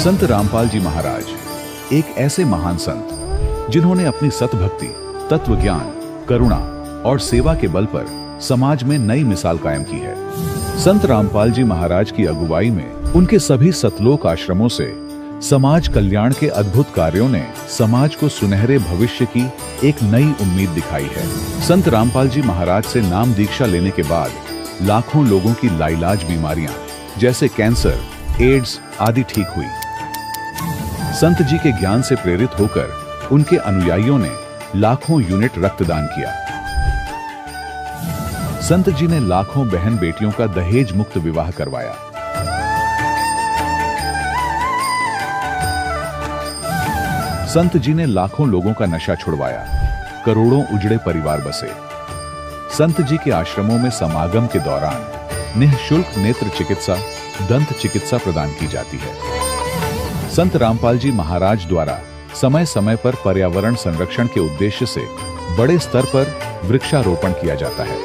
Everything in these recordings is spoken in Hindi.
संत रामपाल जी महाराज एक ऐसे महान संत जिन्होंने अपनी सतभक्ति, तत्व ज्ञान, करुणा और सेवा के बल पर समाज में नई मिसाल कायम की है। संत रामपाल जी महाराज की अगुवाई में उनके सभी सतलोक आश्रमों से समाज कल्याण के अद्भुत कार्यों ने समाज को सुनहरे भविष्य की एक नई उम्मीद दिखाई है। संत रामपाल जी महाराज से नाम दीक्षा लेने के बाद लाखों लोगों की लाइलाज बीमारियां जैसे कैंसर, एड्स आदि ठीक हुई। संत जी के ज्ञान से प्रेरित होकर उनके अनुयायियों ने लाखों यूनिट रक्तदान किया। संत जी ने लाखों बहन बेटियों का दहेज मुक्त विवाह करवाया। संत जी ने लाखों लोगों का नशा छुड़वाया, करोड़ों उजड़े परिवार बसे। संत जी के आश्रमों में समागम के दौरान निःशुल्क नेत्र चिकित्सा, दंत चिकित्सा प्रदान की जाती है। संत रामपाल जी महाराज द्वारा समय समय पर पर्यावरण संरक्षण के उद्देश्य से बड़े स्तर पर वृक्षारोपण किया जाता है।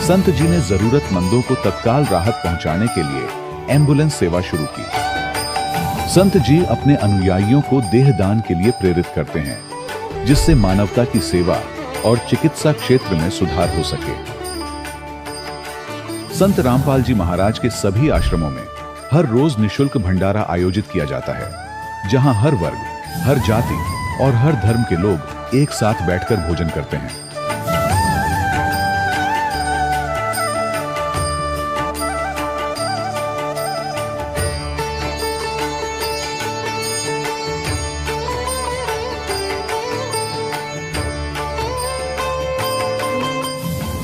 संत जी ने जरूरतमंदों को तत्काल राहत पहुंचाने के लिए एम्बुलेंस सेवा शुरू की। संत जी अपने अनुयायियों को देहदान के लिए प्रेरित करते हैं, जिससे मानवता की सेवा और चिकित्सा क्षेत्र में सुधार हो सके। संत रामपाल जी महाराज के सभी आश्रमों में हर रोज निःशुल्क भंडारा आयोजित किया जाता है, जहां हर वर्ग, हर जाति और हर धर्म के लोग एक साथ बैठकर भोजन करते हैं।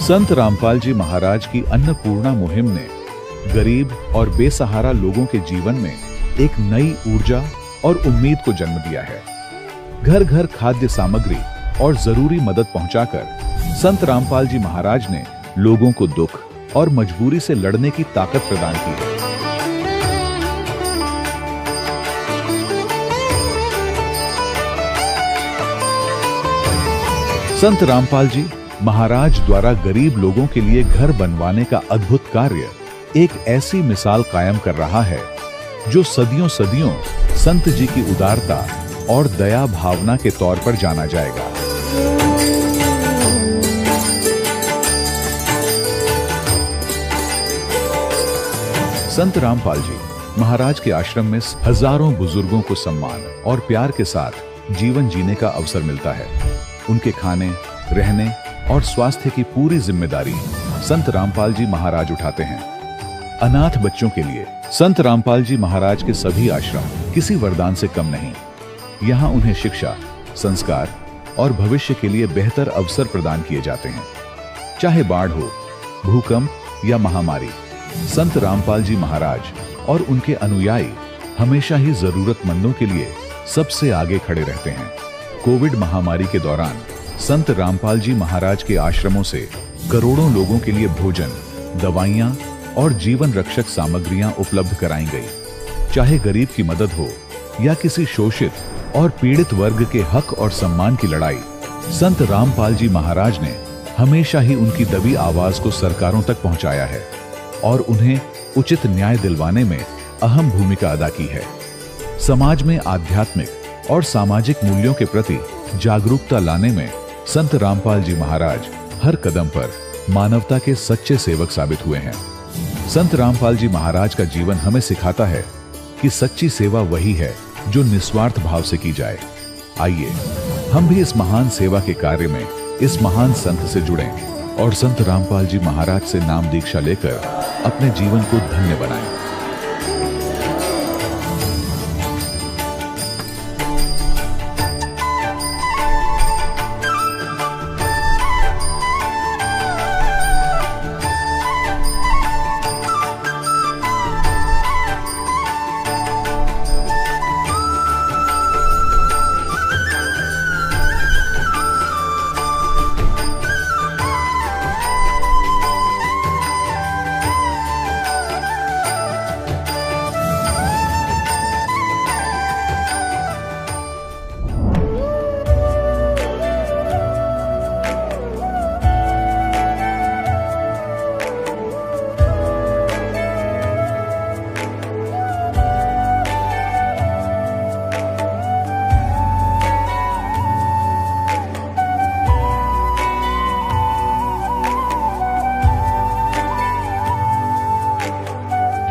संत रामपाल जी महाराज की अन्नपूर्णा मुहिम ने गरीब और बेसहारा लोगों के जीवन में एक नई ऊर्जा और उम्मीद को जन्म दिया है। घर घर खाद्य सामग्री और जरूरी मदद पहुंचाकर संत रामपाल जी महाराज ने लोगों को दुख और मजबूरी से लड़ने की ताकत प्रदान की है। संत रामपाल जी महाराज द्वारा गरीब लोगों के लिए घर बनवाने का अद्भुत कार्य एक ऐसी मिसाल कायम कर रहा है जो सदियों सदियों संत जी की उदारता और दया भावना के तौर पर जाना जाएगा। संत रामपाल जी महाराज के आश्रम में हजारों बुजुर्गों को सम्मान और प्यार के साथ जीवन जीने का अवसर मिलता है। उनके खाने, रहने और स्वास्थ्य की पूरी जिम्मेदारी संत रामपाल जी महाराज उठाते हैं। अनाथ बच्चों के लिए संत रामपाल जी महाराज के सभी आश्रम किसी वरदान से कम नहीं। यहाँ उन्हें शिक्षा, संस्कार और भविष्य के लिए बेहतर अवसर प्रदान किए जाते हैं। चाहे बाढ़ हो, भूकंप या महामारी, संत रामपाल जी महाराज और उनके अनुयायी हमेशा ही जरूरतमंदों के लिए सबसे आगे खड़े रहते हैं। कोविड महामारी के दौरान संत रामपाल जी महाराज के आश्रमों से करोड़ों लोगों के लिए भोजन, दवाइयां और जीवन रक्षक सामग्रियां उपलब्ध कराई गई। चाहे गरीब की मदद हो या किसी शोषित और पीड़ित वर्ग के हक और सम्मान की लड़ाई, संत रामपाल जी महाराज ने हमेशा ही उनकी दबी आवाज को सरकारों तक पहुंचाया है और उन्हें उचित न्याय दिलवाने में अहम भूमिका अदा की है। समाज में आध्यात्मिक और सामाजिक मूल्यों के प्रति जागरूकता लाने में संत रामपाल जी महाराज हर कदम पर मानवता के सच्चे सेवक साबित हुए हैं। संत रामपाल जी महाराज का जीवन हमें सिखाता है कि सच्ची सेवा वही है जो निस्वार्थ भाव से की जाए। आइए हम भी इस महान सेवा के कार्य में इस महान संत से जुड़ें और संत रामपाल जी महाराज से नाम दीक्षा लेकर अपने जीवन को धन्य बनाएं।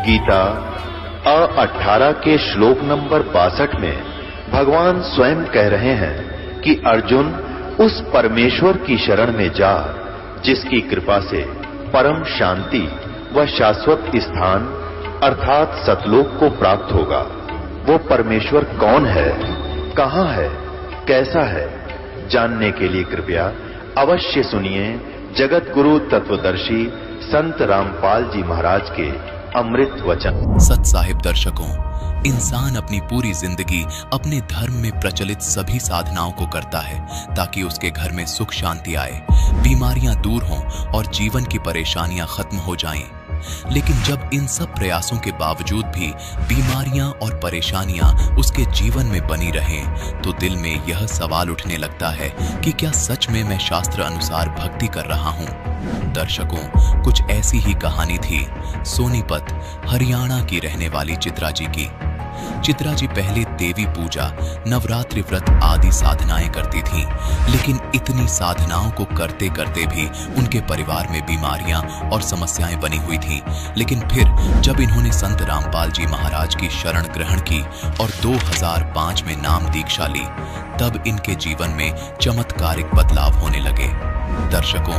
गीता 18 के श्लोक नंबर 62 में भगवान स्वयं कह रहे हैं कि अर्जुन उस परमेश्वर की शरण में जा जिसकी कृपा से परम शांति व शाश्वत स्थान अर्थात सतलोक को प्राप्त होगा। वो परमेश्वर कौन है, कहां है, कैसा है, जानने के लिए कृपया अवश्य सुनिए जगत गुरु तत्वदर्शी संत रामपाल जी महाराज के अमृत वचन। सत साहिब दर्शकों, इंसान अपनी पूरी जिंदगी अपने धर्म में प्रचलित सभी साधनाओं को करता है ताकि उसके घर में सुख शांति आए, बीमारियां दूर हों और जीवन की परेशानियां खत्म हो जाएं। लेकिन जब इन सब प्रयासों के बावजूद भी बीमारियां और परेशानियां उसके जीवन में बनी रहें, तो दिल में यह सवाल उठने लगता है कि क्या सच में मैं शास्त्र अनुसार भक्ति कर रहा हूं? दर्शकों, कुछ ऐसी ही कहानी थी सोनीपत हरियाणा की रहने वाली चित्रा जी की। चित्रा जी पहले देवी पूजा, नवरात्रि व्रत आदि साधनाएं करती थीं, लेकिन इतनी साधनाओं को करते करते भी उनके परिवार में बीमारियां और समस्याएं बनी हुई थीं। लेकिन फिर जब इन्होंने संत रामपाल जी महाराज की शरण ग्रहण की और 2005 में नाम दीक्षा ली, तब इनके जीवन में चमत्कारिक बदलाव होने लगे। दर्शकों,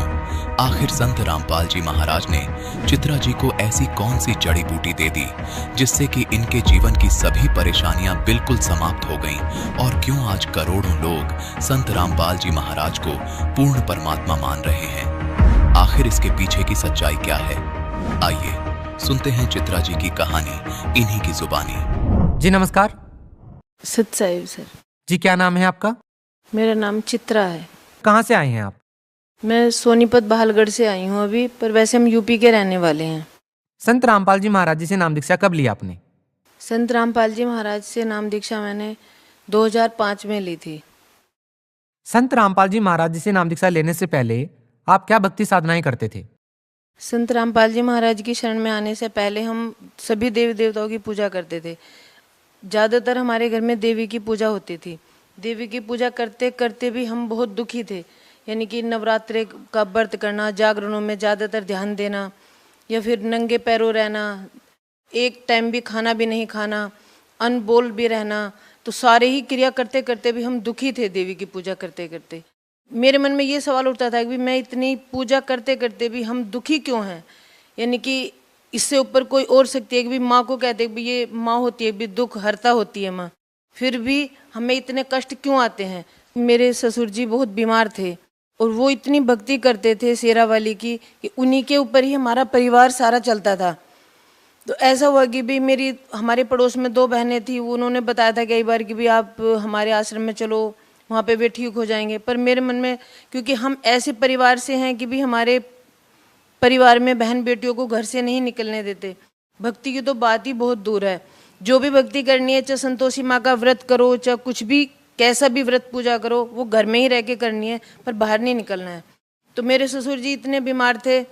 आखिर संत रामपाल जी महाराज ने चित्रा जी को ऐसी कौन सी जड़ी बूटी दे दी जिससे कि इनके जीवन की सभी परेशानियां बिल्कुल समाप्त हो गईं? और क्यों आज करोड़ों लोग संत रामपाल जी महाराज को पूर्ण परमात्मा मान रहे हैं? आखिर इसके पीछे की सच्चाई क्या है? आइए सुनते हैं चित्रा जी की कहानी इन्हीं की जुबानी। जी नमस्कार। सत साहिब सर। जी क्या नाम है आपका? मेरा नाम चित्रा है। कहाँ से आई हैं आप? मैं सोनीपत बहालगढ़ से आई हूँ अभी, पर वैसे हम यूपी के रहने वाले हैं। संत रामपाल जी महाराज जी से नाम दीक्षा कब ली आपने? संत रामपाल जी महाराज से नाम दीक्षा मैंने 2005 में ली थी। संत रामपाल जी महाराज जी से नाम दीक्षा लेने से पहले आप क्या भक्ति साधनाएं करते थे? संत रामपाल जी महाराज की शरण में आने से पहले हम सभी देवी देवताओं की पूजा करते थे। ज़्यादातर हमारे घर में देवी की पूजा होती थी। देवी की पूजा करते करते भी हम बहुत दुखी थे, यानी कि नवरात्रे का व्रत करना, जागरणों में ज़्यादातर ध्यान देना, या फिर नंगे पैरों रहना, एक टाइम भी खाना भी नहीं खाना, अनबोल भी रहना। तो सारे ही क्रिया करते करते भी हम दुखी थे देवी की पूजा करते करते। मेरे मन में ये सवाल उठता था कि मैं इतनी पूजा करते करते भी हम दुखी क्यों हैं? यानी कि इससे ऊपर कोई और शक्ति है कि भी माँ को कहते हैं कि ये माँ होती है, भी दुख हरता होती है माँ, फिर भी हमें इतने कष्ट क्यों आते हैं? मेरे ससुर जी बहुत बीमार थे और वो इतनी भक्ति करते थे शेरा वाली की कि उन्हीं के ऊपर ही हमारा परिवार सारा चलता था। तो ऐसा हुआ कि भी हमारे पड़ोस में 2 बहनें थी, उन्होंने बताया था कई बार कि भी आप हमारे आश्रम में चलो, वहाँ पे वे ठीक हो जाएंगे। पर मेरे मन में, क्योंकि हम ऐसे परिवार से हैं कि भी हमारे परिवार में बहन बेटियों को घर से नहीं निकलने देते। भक्ति की तो बात ही बहुत दूर है। जो भी भक्ति करनी है, चाहे संतोषी माँ का व्रत करो, चाहे कुछ भी कैसा भी व्रत पूजा करो, वो घर में ही रह के करनी है, पर बाहर नहीं निकलना है। तो मेरे ससुर जी इतने बीमार थे,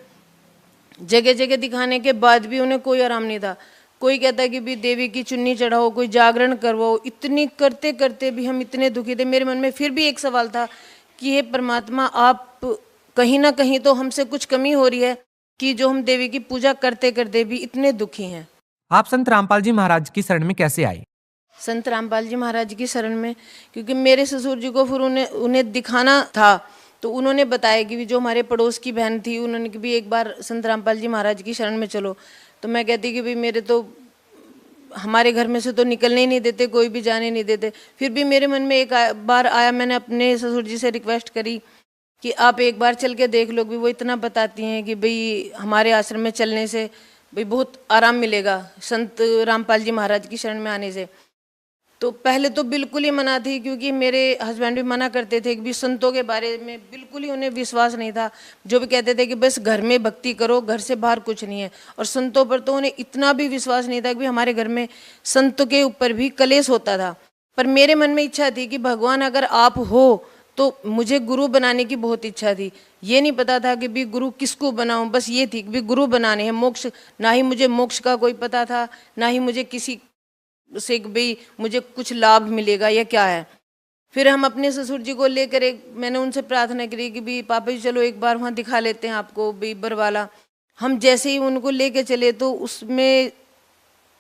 जगह जगह दिखाने के बाद भी उन्हें कोई आराम नहीं था। कोई कहता कि भी देवी की चुन्नी चढ़ाओ, कोई जागरण करवाओ, इतनी करते करते भी हम इतने दुखी थे। मेरे मन में फिर भी एक सवाल था कि हे परमात्मा, आप कहीं ना कहीं तो हमसे कुछ कमी हो रही है कि जो हम देवी की पूजा करते करते भी इतने दुखी हैं। आप संत रामपाल जी महाराज की शरण में कैसे आए? संत रामपाल जी महाराज की शरण में, क्योंकि मेरे ससुर जी को फिर उन्हें दिखाना था, तो उन्होंने बताया कि भी जो हमारे पड़ोस की बहन थी, उन्होंने कि भी एक बार संत रामपाल जी महाराज की शरण में चलो। तो मैं कहती कि भी मेरे तो हमारे घर में से तो निकलने ही नहीं देते, कोई भी जाने नहीं देते। फिर भी मेरे मन में एक बार आया, मैंने अपने ससुर जी से रिक्वेस्ट करी कि आप एक बार चल के देख लो। भी वो इतना बताती हैं कि भाई हमारे आश्रम में चलने से भाई बहुत आराम मिलेगा संत रामपाल जी महाराज की शरण में आने से। तो पहले तो बिल्कुल ही मना थी, क्योंकि मेरे हस्बैंड भी मना करते थे कि भी संतों के बारे में बिल्कुल ही उन्हें विश्वास नहीं था। जो भी कहते थे कि बस घर में भक्ति करो, घर से बाहर कुछ नहीं है। और संतों पर तो उन्हें इतना भी विश्वास नहीं था कि हमारे घर में संतों के ऊपर भी कलेश होता था। पर मेरे मन में इच्छा थी कि भगवान अगर आप हो तो मुझे गुरु बनाने की बहुत इच्छा थी। ये नहीं पता था कि भी गुरु किसको बनाऊं, बस ये थी कि भी गुरु बनाने हैं। मोक्ष, ना ही मुझे मोक्ष का कोई पता था, ना ही मुझे किसी से भाई मुझे कुछ लाभ मिलेगा या क्या है। फिर हम अपने ससुर जी को लेकर मैंने उनसे प्रार्थना करी कि भी पापा जी चलो एक बार वहाँ दिखा लेते हैं आपको, भी बरवाला। हम जैसे ही उनको लेके चले तो उसमें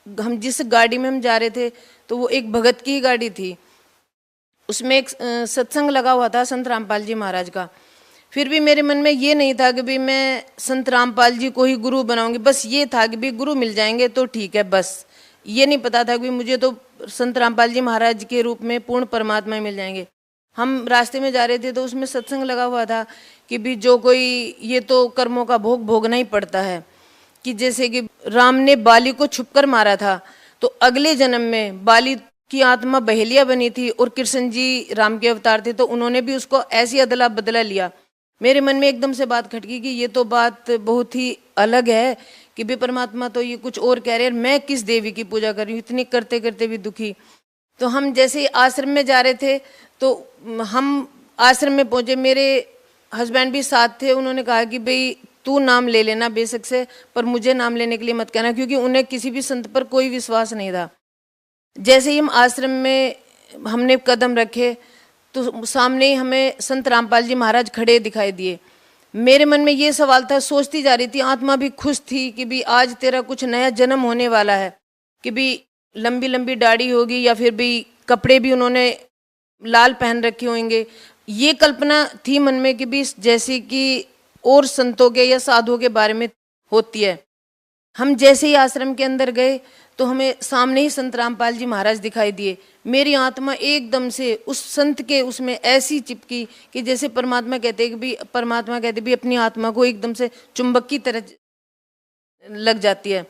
हम जिस गाड़ी में हम जा रहे थे तो वो एक भगत की ही गाड़ी थी, उसमें एक सत्संग लगा हुआ था संत रामपाल जी महाराज का। फिर भी मेरे मन में ये नहीं था कि भी मैं संत रामपाल जी को ही गुरु बनाऊंगी, बस ये था कि भी गुरु मिल जाएंगे तो ठीक है, बस ये नहीं पता था कि मुझे तो संत रामपाल जी महाराज के रूप में पूर्ण परमात्मा मिल जाएंगे। हम रास्ते में जा रहे थे तो उसमें सत्संग लगा हुआ था कि भी जो कोई, ये तो कर्मों का भोग भोगना ही पड़ता है, कि जैसे कि राम ने बाली को छुपकर मारा था तो अगले जन्म में बाली की आत्मा बहेलिया बनी थी और कृष्ण जी राम के अवतार थे, तो उन्होंने भी उसको ऐसी अदला बदला लिया। मेरे मन में एकदम से बात खटकी कि ये तो बात बहुत ही अलग है कि भी परमात्मा तो ये कुछ और कह रहे हैं, मैं किस देवी की पूजा कर रही हूँ, इतनी करते करते भी दुखी। तो हम जैसे ही आश्रम में जा रहे थे तो हम आश्रम में पहुंचे, मेरे हस्बैंड भी साथ थे। उन्होंने कहा कि भाई तू नाम ले लेना बेशक से, पर मुझे नाम लेने के लिए मत कहना, क्योंकि उन्हें किसी भी संत पर कोई विश्वास नहीं था। जैसे ही हम आश्रम में हमने कदम रखे तो सामने ही हमें संत रामपाल जी महाराज खड़े दिखाई दिए। मेरे मन में ये सवाल था, सोचती जा रही थी, आत्मा भी खुश थी कि भी आज तेरा कुछ नया जन्म होने वाला है, कि भी लंबी लंबी दाढ़ी होगी या फिर भी कपड़े भी उन्होंने लाल पहन रखे होंगे। ये कल्पना थी मन में कि भी जैसे कि और संतों के या साधुओं के बारे में होती है। हम जैसे ही आश्रम के अंदर गए तो हमें सामने ही संत रामपाल जी महाराज दिखाई दिए। मेरी आत्मा एकदम से उस संत के उसमें ऐसी चिपकी कि जैसे परमात्मा कहते भी अपनी आत्मा को एकदम से चुंबक की तरह लग जाती है।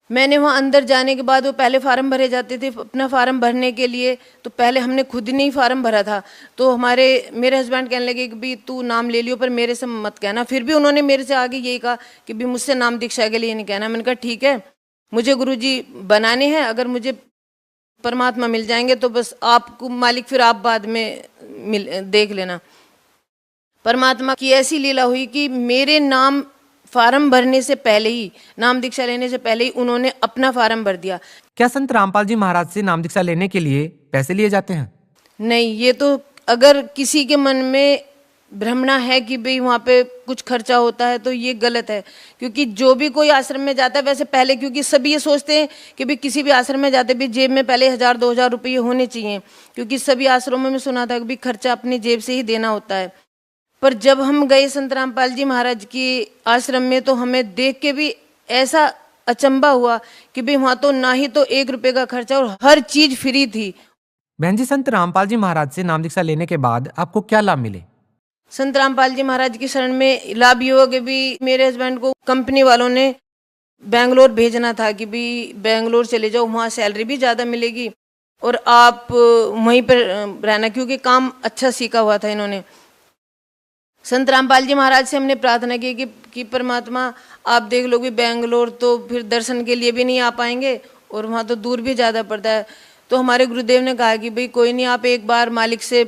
मैंने वहाँ अंदर जाने के बाद, वो पहले फार्म भरे जाते थे, अपना फार्म भरने के लिए तो पहले हमने खुद ही नहीं फार्म भरा था, तो मेरे हस्बैंड कहने लगे कि भी तू नाम ले लियो पर मेरे से मत कहना। फिर भी उन्होंने मेरे से आगे यही कहा कि भी मुझसे नाम दीक्षा के लिए नहीं कहना। मैंने कहा ठीक है, मुझे गुरुजी बनाने हैं, अगर मुझे परमात्मा मिल जाएंगे तो बस आपको मालिक फिर आप बाद में देख लेना। परमात्मा की ऐसी लीला हुई कि मेरे नाम फार्म भरने से पहले ही, नाम दीक्षा लेने से पहले ही उन्होंने अपना फार्म भर दिया। क्या संत रामपाल जी महाराज से नाम दीक्षा लेने के लिए पैसे लिए जाते हैं? नहीं, ये तो अगर किसी के मन में भ्रमणा है कि भाई वहाँ पे कुछ खर्चा होता है तो ये गलत है, क्योंकि जो भी कोई आश्रम में जाता है, वैसे पहले क्योंकि सभी ये सोचते हैं कि भाई किसी भी आश्रम में जाते भी जेब में पहले 1000-2000 रुपये होने चाहिए, क्योंकि सभी आश्रमों में सुना था कि भाई खर्चा अपनी जेब से ही देना होता है। पर जब हम गए संत रामपाल जी महाराज की आश्रम में तो हमें देख के भी ऐसा अचंबा हुआ कि भाई वहाँ तो ना ही तो 1 रुपये का खर्चा और हर चीज फ्री थी। बहन जी, संत रामपाल जी महाराज से नाम दीक्षा लेने के बाद आपको क्या लाभ मिले? संत रामपाल जी महाराज की शरण में लाभ ये हुआ कि भी मेरे हस्बैंड को कंपनी वालों ने बेंगलोर भेजना था कि भी बेंगलोर चले जाओ, वहाँ सैलरी भी ज़्यादा मिलेगी और आप वहीं पर रहना, क्योंकि काम अच्छा सीखा हुआ था इन्होंने। संत रामपाल जी महाराज से हमने प्रार्थना की कि परमात्मा आप देख लो, भी बेंगलोर तो फिर दर्शन के लिए भी नहीं आ पाएंगे और वहाँ तो दूर भी ज़्यादा पड़ता है। तो हमारे गुरुदेव ने कहा कि भाई कोई नहीं, आप एक बार मालिक से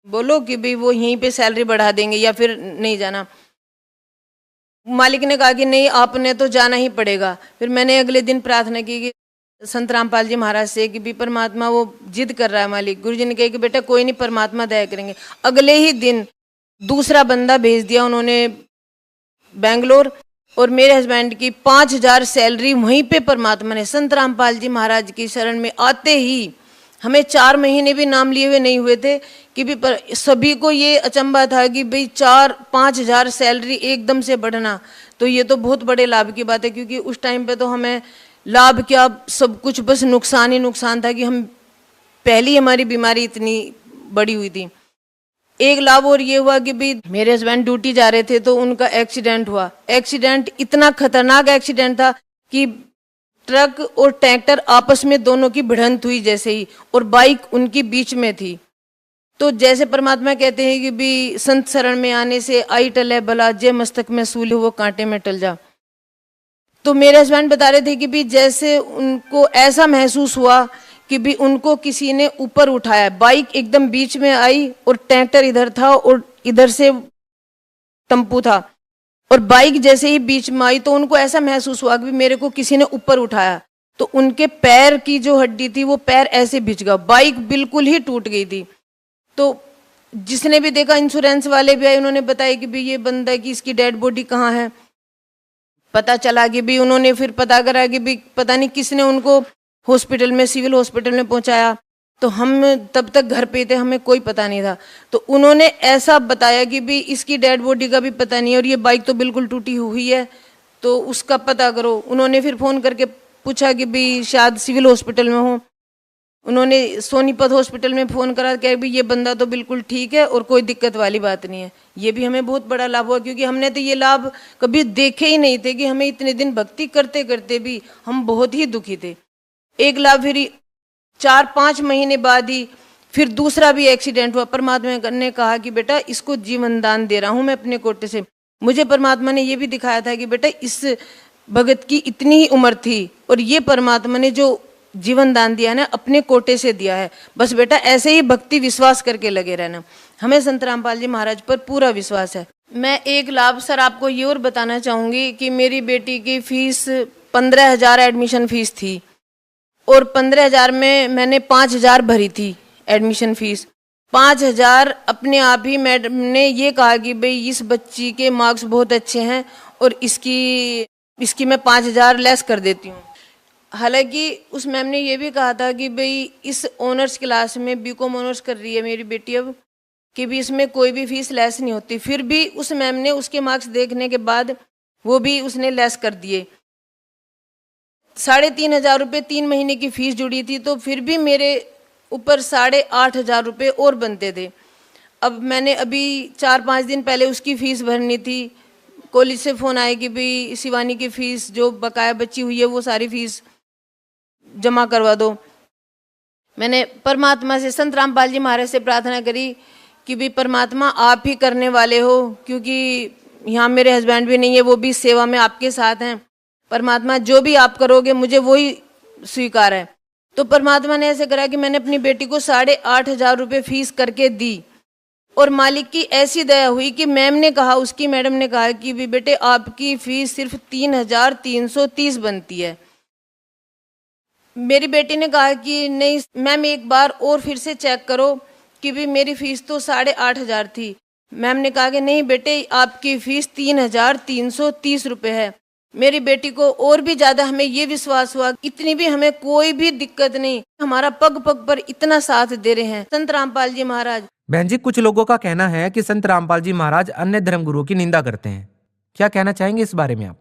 बोलो कि भाई वो यहीं पे सैलरी बढ़ा देंगे या फिर नहीं जाना। मालिक ने कहा कि नहीं, आपने तो जाना ही पड़ेगा। फिर मैंने अगले दिन प्रार्थना की कि संत रामपाल जी महाराज से कि भी परमात्मा वो जिद कर रहा है मालिक। गुरुजी ने कहा कि बेटा कोई नहीं, परमात्मा दया करेंगे। अगले ही दिन दूसरा बंदा भेज दिया उन्होंने बेंगलोर और मेरे हस्बैंड की 5000 सैलरी वहीं पे परमात्मा ने संत रामपाल जी महाराज की शरण में आते ही, हमें 4 महीने भी नाम लिए हुए नहीं हुए थे कि भी सभी को ये अचंबा था कि भाई 4-5 हजार सैलरी एकदम से बढ़ना, तो ये तो बहुत बड़े लाभ की बात है, क्योंकि उस टाइम पे तो हमें लाभ क्या सब कुछ बस नुकसान ही नुकसान था कि हम पहली हमारी बीमारी इतनी बड़ी हुई थी। एक लाभ और ये हुआ कि भाई मेरे हस्बैंड ड्यूटी जा रहे थे तो उनका एक्सीडेंट हुआ। एक्सीडेंट इतना खतरनाक एक्सीडेंट था कि ट्रक और ट्रैक्टर आपस में दोनों की भिड़ंत हुई जैसे ही, और बाइक उनकी बीच में थी। तो जैसे परमात्मा कहते हैं कि भी संत शरण में आने से आई टले भला, जे मस्तक में सूल वो कांटे में टल जा। तो मेरे हस्बैंड बता रहे थे कि भी जैसे उनको ऐसा महसूस हुआ कि भी उनको किसी ने ऊपर उठाया, बाइक एकदम बीच में आई और ट्रैक्टर इधर था और इधर से टेम्पू था, और बाइक जैसे ही बीच में आई तो उनको ऐसा महसूस हुआ कि मेरे को किसी ने ऊपर उठाया। तो उनके पैर की जो हड्डी थी वो पैर ऐसे भिज गया, बाइक बिल्कुल ही टूट गई थी। तो जिसने भी देखा, इंश्योरेंस वाले भी आए, उन्होंने बताया कि भी ये बंदा की इसकी डेड बॉडी कहाँ है। पता चला कि भी उन्होंने फिर पता करा कि भी पता नहीं किसने उनको हॉस्पिटल में, सिविल हॉस्पिटल में पहुंचाया। तो हम तब तक घर पे थे, हमें कोई पता नहीं था। तो उन्होंने ऐसा बताया कि भी इसकी डेड बॉडी का भी पता नहीं है और ये बाइक तो बिल्कुल टूटी हुई है, तो उसका पता करो। उन्होंने फिर फ़ोन करके पूछा कि भी शायद सिविल हॉस्पिटल में हो। उन्होंने सोनीपत हॉस्पिटल में फ़ोन करा कि भी ये बंदा तो बिल्कुल ठीक है और कोई दिक्कत वाली बात नहीं है। ये भी हमें बहुत बड़ा लाभ हुआ, क्योंकि हमने तो ये लाभ कभी देखे ही नहीं थे कि हमें इतने दिन भक्ति करते करते भी हम बहुत ही दुखी थे। एक लाभ फिर 4-5 महीने बाद ही फिर दूसरा भी एक्सीडेंट हुआ। परमात्मा ने कहा कि बेटा इसको जीवन दान दे रहा हूँ मैं अपने कोटे से। मुझे परमात्मा ने ये भी दिखाया था कि बेटा इस भगत की इतनी ही उम्र थी और ये परमात्मा ने जो जीवन दान दिया ना अपने कोटे से दिया है। बस बेटा ऐसे ही भक्ति विश्वास करके लगे रहना। हमें संत रामपाल जी महाराज पर पूरा विश्वास है। मैं एक लाभ सर आपको ये और बताना चाहूँगी कि मेरी बेटी की फीस 15,000 एडमिशन फीस थी और 15,000 में मैंने 5,000 भरी थी एडमिशन फीस। 5,000 अपने आप ही मैडम ने ये कहा कि भाई इस बच्ची के मार्क्स बहुत अच्छे हैं और इसकी मैं 5,000 लेस कर देती हूँ। हालांकि उस मैम ने ये भी कहा था कि भाई इस ऑनर्स क्लास में बीकॉम ऑनर्स कर रही है मेरी बेटी अब, कि भी इसमें कोई भी फीस लेस नहीं होती। फिर भी उस मैम ने उसके मार्क्स देखने के बाद वो भी उसने लेस कर दिए। 3,500 रुपये 3 महीने की फीस जुड़ी थी, तो फिर भी मेरे ऊपर 8,500 रुपये और बनते थे। अब मैंने अभी 4-5 दिन पहले उसकी फ़ीस भरनी थी। कॉलेज से फ़ोन आया कि भाई शिवानी की फ़ीस जो बकाया बची हुई है वो सारी फ़ीस जमा करवा दो। मैंने परमात्मा से, संत रामपाल जी महाराज से प्रार्थना करी कि भाई परमात्मा आप ही करने वाले हो, क्योंकि यहाँ मेरे हस्बैंड भी नहीं है, वो भी सेवा में आपके साथ हैं। परमात्मा जो भी आप करोगे मुझे वही स्वीकार है। तो परमात्मा ने ऐसे करा कि मैंने अपनी बेटी को 8,500 रुपये फीस करके दी और मालिक की ऐसी दया हुई कि मैम ने कहा, उसकी मैडम ने कहा कि भी बेटे आपकी फीस सिर्फ 3,330 बनती है। मेरी बेटी ने कहा कि नहीं मैम एक बार और फिर से चेक करो कि भी मेरी फीस तो 8,500 थी। मैम ने कहा कि नहीं बेटे आपकी फीस 3,330 रुपये है। मेरी बेटी को और भी ज्यादा हमें ये विश्वास हुआ, इतनी भी हमें कोई भी दिक्कत नहीं, हमारा पग पग पर इतना साथ दे रहे हैं संत रामपाल जी महाराज। बहन जी, कुछ लोगों का कहना है कि संत रामपाल जी महाराज अन्य धर्मगुरुओं की निंदा करते हैं, क्या कहना चाहेंगे इस बारे में आप?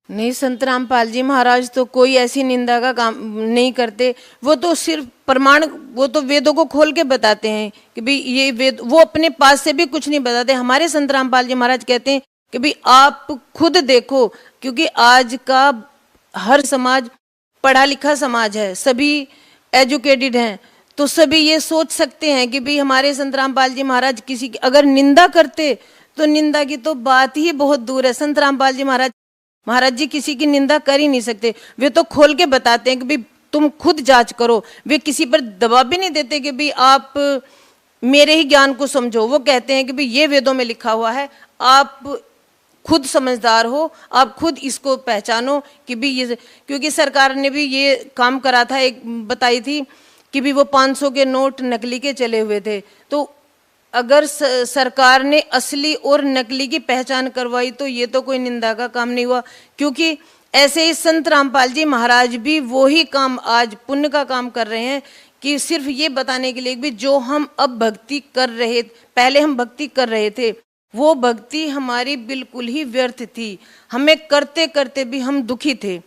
नहीं, संत रामपाल जी महाराज तो कोई ऐसी निंदा का काम नहीं करते। वो तो सिर्फ प्रमाण, वो तो वेदों को खोल के बताते हैं कि भाई ये वेद, वो अपने पास से भी कुछ नहीं बताते। हमारे संत रामपाल जी महाराज कहते हैं कि भाई आप खुद देखो, क्योंकि आज का हर समाज पढ़ा लिखा समाज है, सभी एजुकेटेड हैं, तो सभी ये सोच सकते हैं कि भाई हमारे संत रामपाल जी महाराज किसी की अगर निंदा करते तो निंदा की तो बात ही बहुत दूर है। संत रामपाल जी महाराज जी किसी की निंदा कर ही नहीं सकते। वे तो खोल के बताते हैं कि भाई तुम खुद जांच करो। वे किसी पर दबाव भी नहीं देते कि भाई आप मेरे ही ज्ञान को समझो। वो कहते हैं कि भाई ये वेदों में लिखा हुआ है, आप खुद समझदार हो, आप खुद इसको पहचानो कि भी ये, क्योंकि सरकार ने भी ये काम करा था, एक बताई थी कि भी वो 500 के नोट नकली के चले हुए थे। तो अगर सरकार ने असली और नकली की पहचान करवाई तो ये तो कोई निंदा का काम नहीं हुआ, क्योंकि ऐसे ही संत रामपाल जी महाराज भी वही काम आज पुण्य का काम कर रहे हैं कि सिर्फ ये बताने के लिए भी जो हम अब भक्ति कर रहे, पहले हम भक्ति कर रहे थे वो भक्ति हमारी बिल्कुल ही व्यर्थ थी। हमें करते करते भी हम दुखी थे।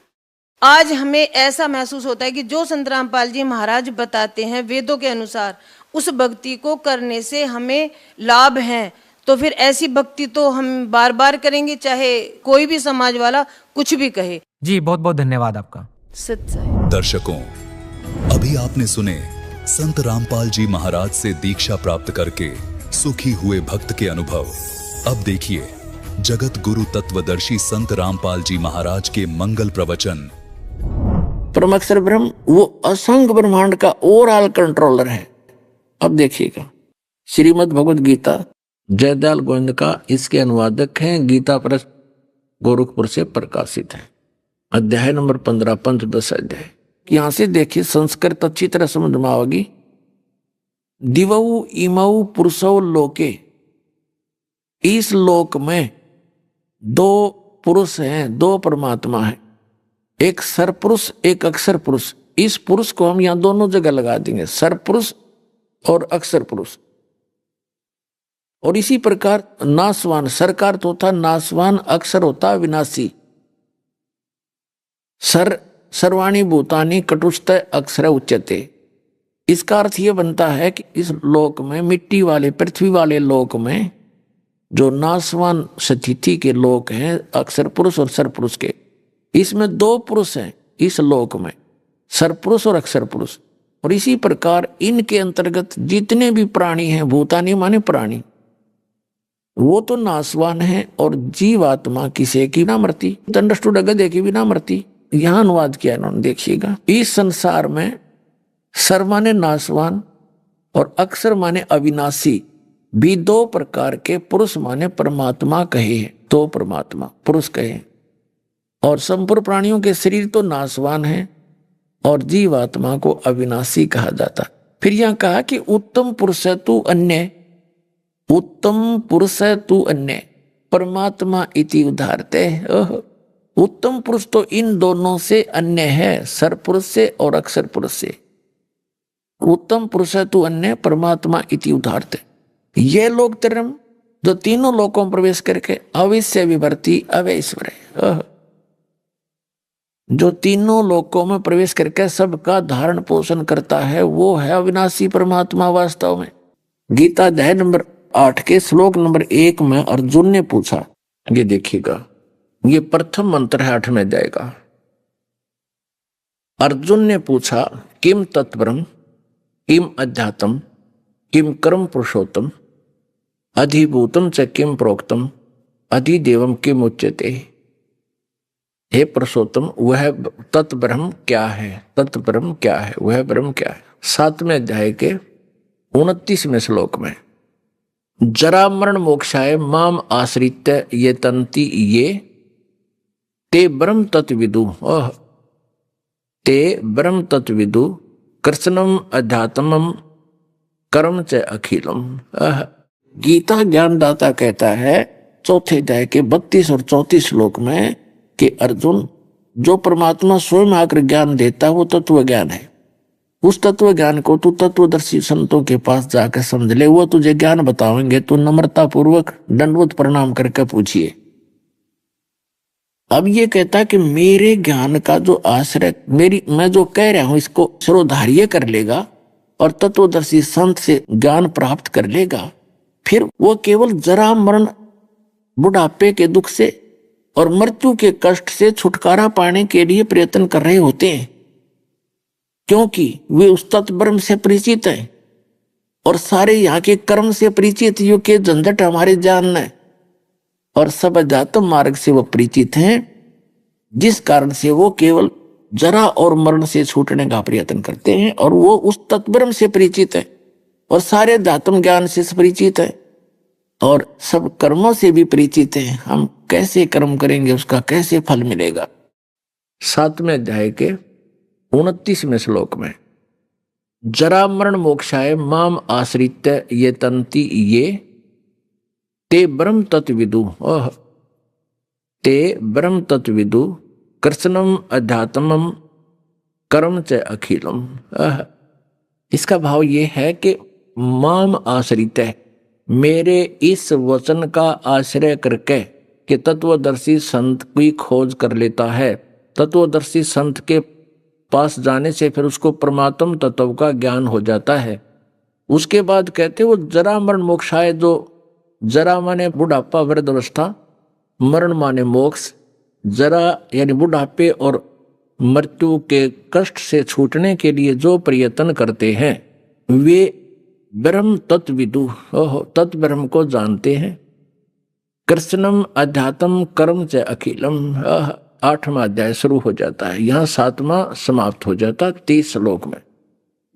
आज हमें ऐसा महसूस होता है कि जो संत रामपाल जी महाराज बताते हैं वेदों के अनुसार, उस भक्ति को करने से हमें लाभ हैं। तो फिर ऐसी भक्ति तो हम बार बार करेंगे, चाहे कोई भी समाज वाला कुछ भी कहे। जी बहुत बहुत धन्यवाद आपका। सत्य। दर्शकों, अभी आपने सुने संत रामपाल जी महाराज से दीक्षा प्राप्त करके सुखी हुए भक्त के अनुभव। अब देखिए जगत गुरु तत्वदर्शी संत रामपाल जी महाराज के मंगल प्रवचन। परमाक्षर ब्रह्म वो असंग ब्रह्मांड का ओवरऑल कंट्रोलर है। अब देखिएगा, श्रीमद् भगवद गीता जयदयाल गोविंद का इसके अनुवादक हैं, गीता प्रेस गोरखपुर से प्रकाशित है। अध्याय नंबर 15 पंचदश अध्याय। यहां से देखिए, संस्कृत अच्छी तरह समझ में आएगी। दिवौ इमौ पुरुषौ लोके, इस लोक में 2 पुरुष हैं, दो परमात्मा है, एक सरपुरुष एक अक्षर पुरुष। इस पुरुष को हम यहां दोनों जगह लगा देंगे, सरपुरुष और अक्षर पुरुष। और इसी प्रकार नासवान, सर का अर्थ होता नासवान, अक्षर होता विनाशी। सर्वाणी भूतानि कटुष्ट अक्षर उच्यते। इसका अर्थ यह बनता है कि इस लोक में, मिट्टी वाले पृथ्वी वाले लोक में जो नासवान स्थिति के लोक हैं, अक्षर पुरुष और सर पुरुष के, इसमें दो पुरुष हैं इस लोक में, सर पुरुष और अक्षर पुरुष। और इसी प्रकार इनके अंतर्गत जितने भी प्राणी हैं, भूतानि माने प्राणी, वो तो नासवान है, और जीवात्मा किसे की ना मरती, अंडरस्टूड, गधे की भी ना मरती। यहां अनुवाद किया इन्होंने, देखिएगा। इस संसार में सर माने नासवान और अक्षर माने अविनाशी भी दो प्रकार के पुरुष माने परमात्मा कहे हैं, दो परमात्मा पुरुष कहे। और संपूर्ण प्राणियों के शरीर तो नासवान है और जीवात्मा को अविनाशी कहा जाता। फिर यहां कहा कि उत्तम पुरुष है तू अन्य, उत्तम पुरुष है तू अन्य परमात्मा इति उदाहरते। उत्तम पुरुष तो इन दोनों से अन्य है, सर पुरुष से और अक्षर पुरुष से। उत्तम पुरुष है तू अन्य परमात्मा इति उदाहरते। ये लोग तरम जो तीनों लोकों में प्रवेश करके अविश्य विवर्ती अवैश्वर है, जो तीनों लोकों में प्रवेश करके सबका धारण पोषण करता है, वो है अविनाशी परमात्मा वास्तव में। गीता अध्याय नंबर 8 के श्लोक नंबर 1 में अर्जुन ने पूछा, ये देखिएगा, ये प्रथम मंत्र है 8 में अध्याय का। अर्जुन ने पूछा, किम तत्परम किम अध्यात्म किम कर्म पुरुषोत्तम अधिभूतम च किम प्रोक्तम अधिदेवम किम उच्यते। हे पुरुषोत्तम, वह तत्ब्रह्म क्या है, तत्ब्रह्म क्या है, वह ब्रह्म क्या है। 7वें अध्याय के 29वें श्लोक में, जरा मरण मोक्षाय माम आश्रित ये तंति ये ते ब्रह्म तत्विदु, ते ब्रह्म तत्विदु कृष्णम अध्यात्मम कर्म च अखिलम। गीता ज्ञानदाता कहता है 4थे अध्याय के 32 और 34 श्लोक में कि अर्जुन, जो परमात्मा स्वयं आकर ज्ञान देता है वो तत्व ज्ञान है। उस तत्व ज्ञान को तू तत्वदर्शी संतों के पास जाकर समझ ले, वो तुझे ज्ञान बतावेंगे। तू नम्रता पूर्वक दंडवत प्रणाम करके पूछिए। अब ये कहता कि मेरे ज्ञान का जो आश्रय, मैं जो कह रहा हूं इसको सर्वधार्य कर लेगा और तत्वदर्शी संत से ज्ञान प्राप्त कर लेगा, फिर वो केवल जरा मरण बुढ़ापे के दुख से और मृत्यु के कष्ट से छुटकारा पाने के लिए प्रयत्न कर रहे होते हैं, क्योंकि वे उस तत्ब्रह्म से परिचित हैं और सारे यहाँ के कर्म से परिचित, यो के झंझट हमारे जान है, और सब अध्यात्म मार्ग से वो परिचित हैं, जिस कारण से वो केवल जरा और मरण से छूटने का प्रयत्न करते हैं। और वो उस तत्ब्रह्म से परिचित है और सारे अध्यात्म ज्ञान से परिचित है और सब कर्मों से भी परिचित है। हम कैसे कर्म करेंगे, उसका कैसे फल मिलेगा। 7वें अध्याय के 29वें श्लोक में, जरा मरण मोक्षाय माम आश्रित ये तंति ये ते ब्रह्म तत्विदु, ते ब्रह्म तत्विदु कृष्णम अध्यात्मम कर्म च अखिलम। इसका भाव ये है कि माम आश्रित है, मेरे इस वचन का आश्रय करके कि तत्वदर्शी संत की खोज कर लेता है। तत्वदर्शी संत के पास जाने से फिर उसको परमात्म तत्व का ज्ञान हो जाता है। उसके बाद कहते वो जरा मरण मोक्षाय, जो जरा माने बुढ़ापा वृद्धावस्था, मरण माने मोक्ष, जरा यानी बुढ़ापे और मृत्यु के कष्ट से छूटने के लिए जो प्रयत्न करते हैं वे ब्रह्म तत्विदु, तत्ब्रह्म को जानते हैं। कृष्णम अध्यात्म कर्म च अखिलम। 8वां अध्याय शुरू हो जाता है, यहाँ 7वां समाप्त हो जाता 30 श्लोक में।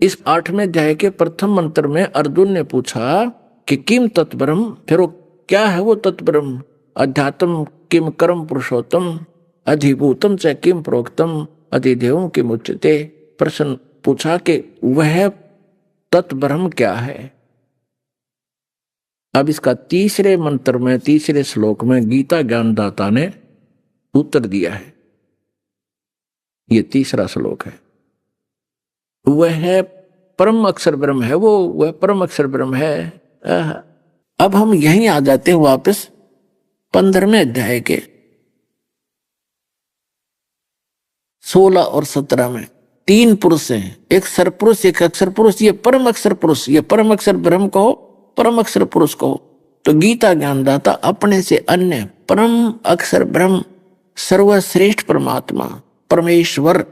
इस 8वें अध्याय के प्रथम मंत्र में अर्जुन ने पूछा कि किम तत्ब्रह्म, फिर वो क्या है वो तत्ब्रह्म। अध्यात्म किम कर्म पुरुषोत्तम अधिभूतम च किम प्रोक्तम अधिदेवम किम उच्यते। प्रश्न पूछा कि वह तत्ब्रह्म क्या है। अब इसका तीसरे मंत्र में, तीसरे श्लोक में गीता ज्ञानदाता ने उत्तर दिया है। ये तीसरा श्लोक है। वह परम अक्षर ब्रह्म है, वह परम अक्षर ब्रह्म है। अब हम यहीं आ जाते हैं वापस 15वें अध्याय के 16 और 17 में। 3 पुरुष हैं, एक सरपुरुष एक अक्षर पुरुष। ये परम अक्षर पुरुष, ये परम अक्षर ब्रह्म कहो, परम अक्षर पुरुष कहो। तो गीता ज्ञानदाता अपने से अन्य परम अक्षर ब्रह्म, सर्वश्रेष्ठ परमात्मा, परमेश्वर,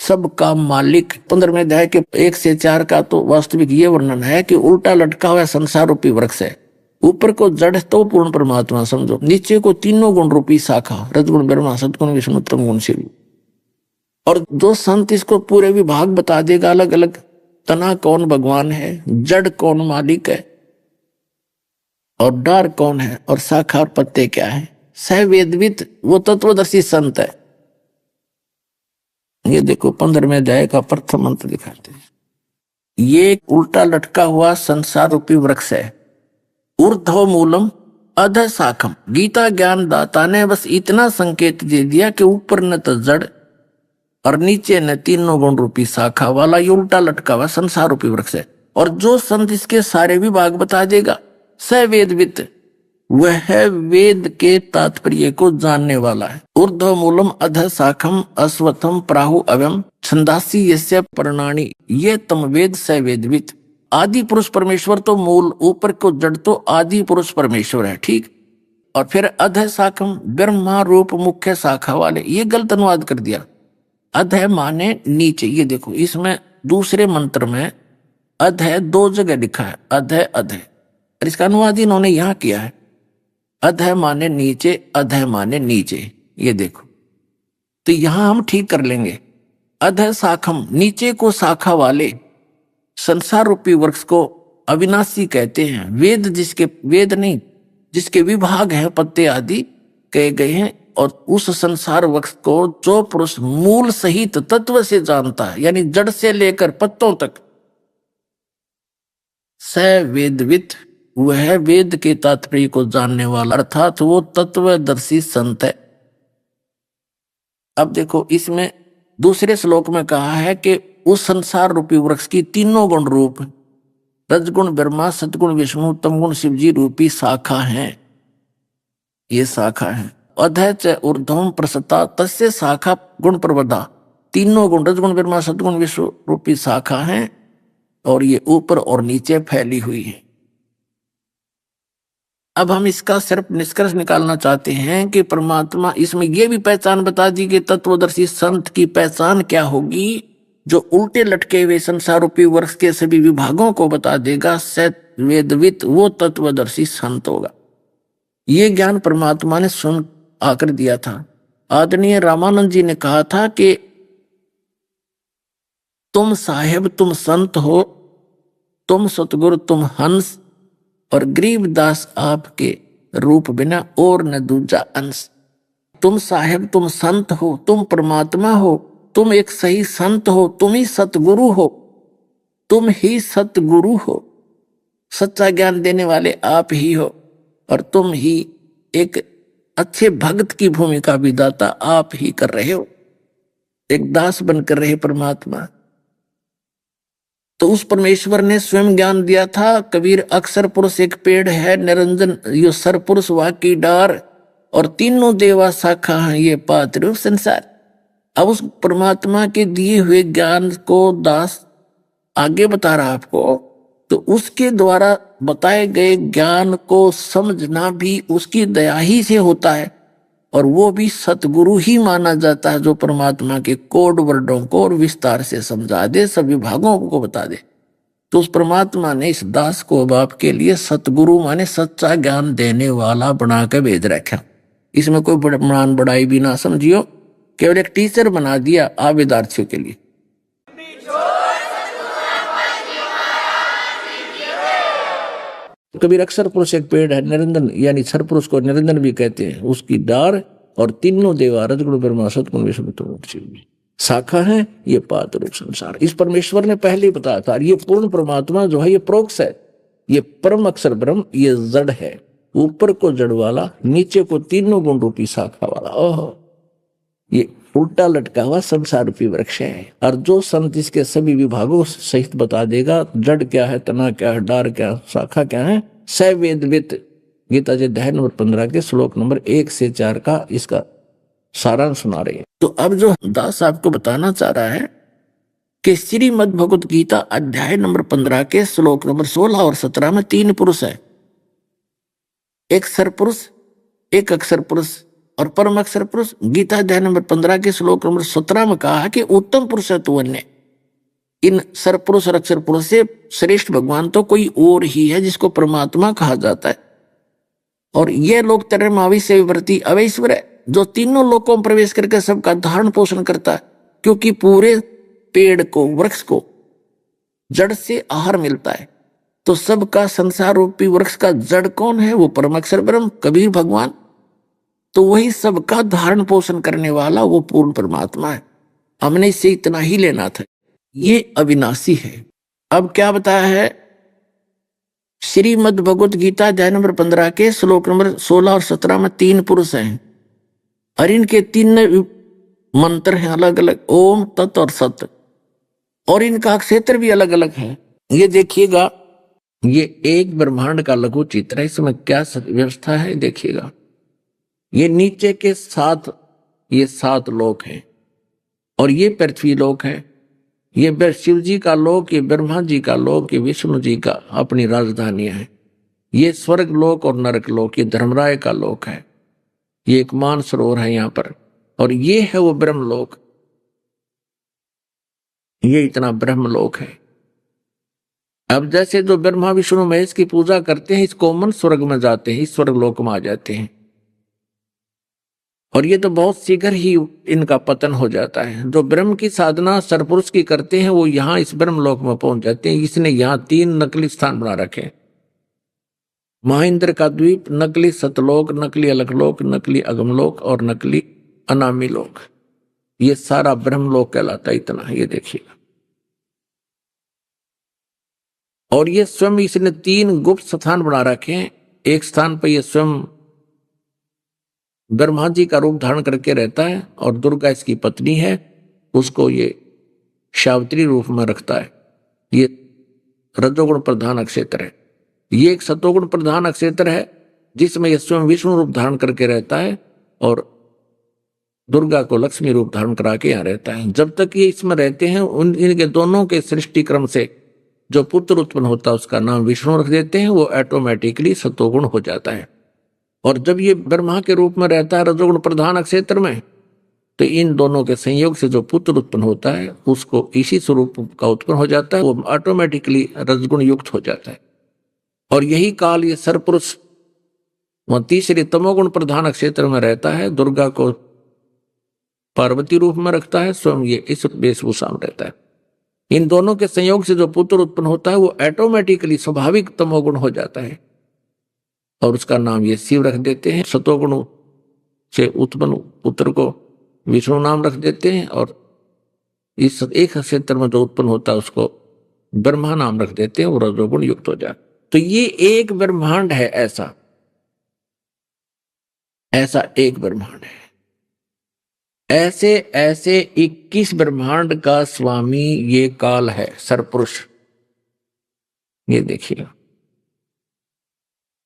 सबका मालिक। 15वें अध्याय के 1 से 4 का तो वास्तविक ये वर्णन है कि उल्टा लटका हुआ संसार रूपी वृक्ष है। ऊपर को जड़ तो पूर्ण परमात्मा समझो, नीचे को तीनों गुण रूपी शाखा, रजगुण ब्रह्मा, सतगुण विष्णु, तमगुण शिव। और जो संत इसको पूरे विभाग बता देगा अलग अलग, तना कौन भगवान है, जड़ कौन मालिक है, और डार कौन है, और शाखा और पत्ते क्या है। सवेदवित वो तत्वदर्शी संत है। ये देखो 15वें अध्याय का प्रथम मंत्र दिखाते हैं। ये उल्टा लटका हुआ संसार रूपी वृक्ष है। ऊर्ध्व मूलम अध शाखम। गीता ज्ञान दाता ने बस इतना संकेत दे दिया कि ऊपर न तो जड़ और नीचे न तीनों गुण रूपी शाखा वाला ये उल्टा लटका हुआ संसार रूपी वृक्ष है। और जो संत इसके सारे विभाग बता देगा, सवेदवित, वह वेद के तात्पर्य को जानने वाला है। ऊर्ध्व मूलम अध शाखम अश्वत्थम प्राहु अव्यम छंदासी यस्य पर्णानि ये तम वेद सवेदवित। आदि पुरुष परमेश्वर तो मूल, ऊपर को जड़ तो आदि पुरुष परमेश्वर है, ठीक। और फिर अध शाखम ब्रह्मा रूप मुख्य शाखा वाले, ये गलत अनुवाद कर दिया। अध माने नीचे। ये देखो इसमें दूसरे मंत्र में अध 2 जगह लिखा है, अध अध, और इसका अनुवाद इन्होंने यहां किया है। अध माने नीचे, अध माने नीचे। ये देखो, तो यहां हम ठीक कर लेंगे। अध शाखम, नीचे को शाखा वाले संसार रूपी वृक्ष को अविनाशी कहते हैं। वेद जिसके, वेद नहीं, जिसके विभाग है, पत्ते आदि कहे गए हैं। और उस संसार वृक्ष को जो पुरुष मूल सहित तत्व से जानता है, यानी जड़ से लेकर पत्तों तक, सवेदवित, वह वेद के तात्पर्य को जानने वाला, अर्थात वो तत्वदर्शी संत है। अब देखो इसमें दूसरे श्लोक में कहा है कि उस संसार रूपी वृक्ष की तीनों गुण रूप रजगुण ब्रह्मा, सतगुण विष्णु, तमगुण शिव जी रूपी शाखा है। ये शाखा है। अधः च ऊर्ध्वम प्रसता तस्य शाखा गुण प्रबधा। तीनों गुण रजगुण ब्रह्मा सतगुण विष्णु रूपी शाखा है, और ये ऊपर और नीचे फैली हुई है। अब हम इसका सिर्फ निष्कर्ष निकालना चाहते हैं कि परमात्मा, इसमें यह भी पहचान बता दी कि तत्वदर्शी संत की पहचान क्या होगी, जो उल्टे लटके हुए संसार रूपी वृक्ष के सभी विभागों को बता देगा। सवेदवित, वो तत्वदर्शी संत होगा। ये ज्ञान परमात्मा ने सुन आकर दिया था। आदरणीय रामानंद जी ने कहा था कि तुम साहेब, तुम संत हो, तुम सतगुरु, तुम हंस, और गरीबदास आपके रूप बिना और न दूजा अंश। तुम साहेब, तुम संत हो, तुम परमात्मा हो, तुम एक सही संत हो, तुम ही सतगुरु हो, तुम ही सतगुरु हो, सच्चा ज्ञान देने वाले आप ही हो, और तुम ही एक अच्छे भक्त की भूमिका भी दाता आप ही कर रहे हो, एक दास बनकर रहे परमात्मा। तो उस परमेश्वर ने स्वयं ज्ञान दिया था। कबीर अक्षर पुरुष एक पेड़ है, निरंजन यो सर पुरुष वाकी डार, और तीनों देवा शाखा हैं ये पात्र संसार। अब उस परमात्मा के दिए हुए ज्ञान को दास आगे बता रहा आपको, तो उसके द्वारा बताए गए ज्ञान को समझना भी उसकी दया ही से होता है, और वो भी सतगुरु ही माना जाता है, जो परमात्मा के कोड वर्डों को और विस्तार से समझा दे, सभी भागों को बता दे। तो उस परमात्मा ने इस दास को अब आपके लिए सतगुरु माने सच्चा ज्ञान देने वाला बना के भेज रखा। इसमें कोई बड़ान बड़ाई भी ना समझियो, केवल एक टीचर बना दिया आवेदार्थियों के लिए। कबीर अक्षर पुरुष एक पेड़ है, निरंजन यानी क्षर पुरुष को निरंजन भी कहते हैं, उसकी डार और तीनों देवा रजगुण ब्रह्मा सतगुण विष्णु तमगुण शिव शाखा है, ये पात रूप संसार। इस परमेश्वर ने पहले ही बताया था। ये पूर्ण परमात्मा जो है ये प्रोक्ष है, ये परम अक्षर ब्रह्म, ये जड़ है, ऊपर को जड़ वाला, नीचे को तीनों गुण रूपी शाखा वाला। ओह, ये उल्टा लटका हुआ संसार रूपी वृक्ष है। और जो संत इसके सभी विभागों सहित बता देगा, जड़ क्या है, तना क्या है, डार क्या, शाखा क्या है, सवेदवित, गीता जी अध्याय नंबर 15 के श्लोक नंबर 1 से 4 का इसका सारांश सुना रही है। तो अब जो दास आपको बताना चाह रहा है कि श्रीमद् भगवत गीता अध्याय नंबर 15 के श्लोक नंबर 16 और 17 में 3 पुरुष है, एक सरपुरुष, एक अक्षर पुरुष और परम अक्षर पुरुष। गीता अध्याय नंबर 15 के श्लोक नंबर 17 में कहा कि उत्तम पुरुष है तू अन्य। इन सरपुरुष और अक्षर पुरुष से श्रेष्ठ भगवान तो कोई और ही है जिसको परमात्मा कहा जाता है। और यह लोक तरमावि से विवर्ती अवैश्वर है, जो तीनों लोकों में प्रवेश करके सबका धारण पोषण करता है। क्योंकि पूरे पेड़ को, वृक्ष को जड़ से आहार मिलता है, तो सबका संसार रूपी वृक्ष का जड़ कौन है? वो परम अक्षर ब्रह्म कबीर भगवान। तो वही सबका धारण पोषण करने वाला वो पूर्ण परमात्मा है। हमने इससे इतना ही लेना था, ये अविनाशी है। अब क्या बताया है? श्रीमद् भगवत गीता अध्याय नंबर 15 के श्लोक नंबर 16 और 17 में 3 पुरुष हैं और इनके 3 मंत्र हैं अलग अलग, ओम, तत् और सत, और इनका क्षेत्र भी अलग अलग है। ये देखिएगा, ये एक ब्रह्मांड का लघु चित्र है। इसमें क्या व्यवस्था है देखिएगा। ये नीचे के 7 लोक हैं और ये पृथ्वी लोक है। ये शिव जी का लोक, ये ब्रह्मा जी का लोक, ये विष्णु जी का अपनी राजधानियां है। ये स्वर्ग लोक और नरक लोक, ये धर्मराय का लोक है। ये एक मानसरोवर है यहाँ पर, और ये है वो ब्रह्मलोक। ये इतना ब्रह्मलोक है। अब जैसे जो ब्रह्मा विष्णु महेश की पूजा करते हैं, इस कॉमन स्वर्ग में जाते हैं, इस स्वर्ग लोक में आ जाते हैं। और ये तो बहुत शीघ्र ही इनका पतन हो जाता है। जो ब्रह्म की साधना सरपुरुष की करते हैं वो यहाँ इस ब्रह्मलोक में पहुंच जाते हैं। इसने यहाँ 3 नकली स्थान बना रखे, महेंद्र का द्वीप, नकली सतलोक, नकली अलकलोक, नकली अगमलोक और नकली अनामी लोक। ये सारा ब्रह्मलोक कहलाता है। इतना ये देखिएगा। और ये स्वयं इसने 3 गुप्त स्थान बना रखे हैं। एक स्थान पर ये स्वयं ब्रह्मा जी का रूप धारण करके रहता है और दुर्गा इसकी पत्नी है, उसको ये शावत्री रूप में रखता है। ये रजोगुण प्रधान अक्षेत्र है। ये एक सतोगुण प्रधान अक्षेत्र है जिसमें ये स्वयं विष्णु रूप धारण करके रहता है और दुर्गा को लक्ष्मी रूप धारण करा के यहाँ रहता है। जब तक ये इसमें रहते हैं, इनके दोनों के सृष्टि क्रम से जो पुत्र उत्पन्न होता है उसका नाम विष्णु रख देते हैं। वो ऑटोमेटिकली सतोगुण हो जाता है। और जब ये ब्रह्मा के रूप में रहता है रजोगुण प्रधान क्षेत्र में, तो इन दोनों के संयोग से जो पुत्र उत्पन्न होता है उसको इसी स्वरूप का उत्पन्न हो जाता है। वो ऑटोमेटिकली रजगुण युक्त हो जाता है। और यही काल ये सरपुरुष वह तीसरे तमोगुण प्रधान क्षेत्र में रहता है, दुर्गा को पार्वती रूप में रखता है, स्वयं ये इस वेशभूषा में रहता है। इन दोनों के संयोग से जो पुत्र उत्पन्न होता है वो ऑटोमेटिकली स्वाभाविक तमोगुण हो जाता है और उसका नाम ये शिव रख देते हैं। सतोगुण से उत्पन्न पुत्र को विष्णु नाम रख देते हैं और इस एक क्षेत्र में जो उत्पन्न होता है उसको ब्रह्मा नाम रख देते हैं। वो रजोगुण युक्त हो जाए। तो ये एक ब्रह्मांड है, ऐसा एक ब्रह्मांड है। ऐसे 21 ब्रह्मांड का स्वामी ये काल है, सरपुरुष। ये देखिएगा,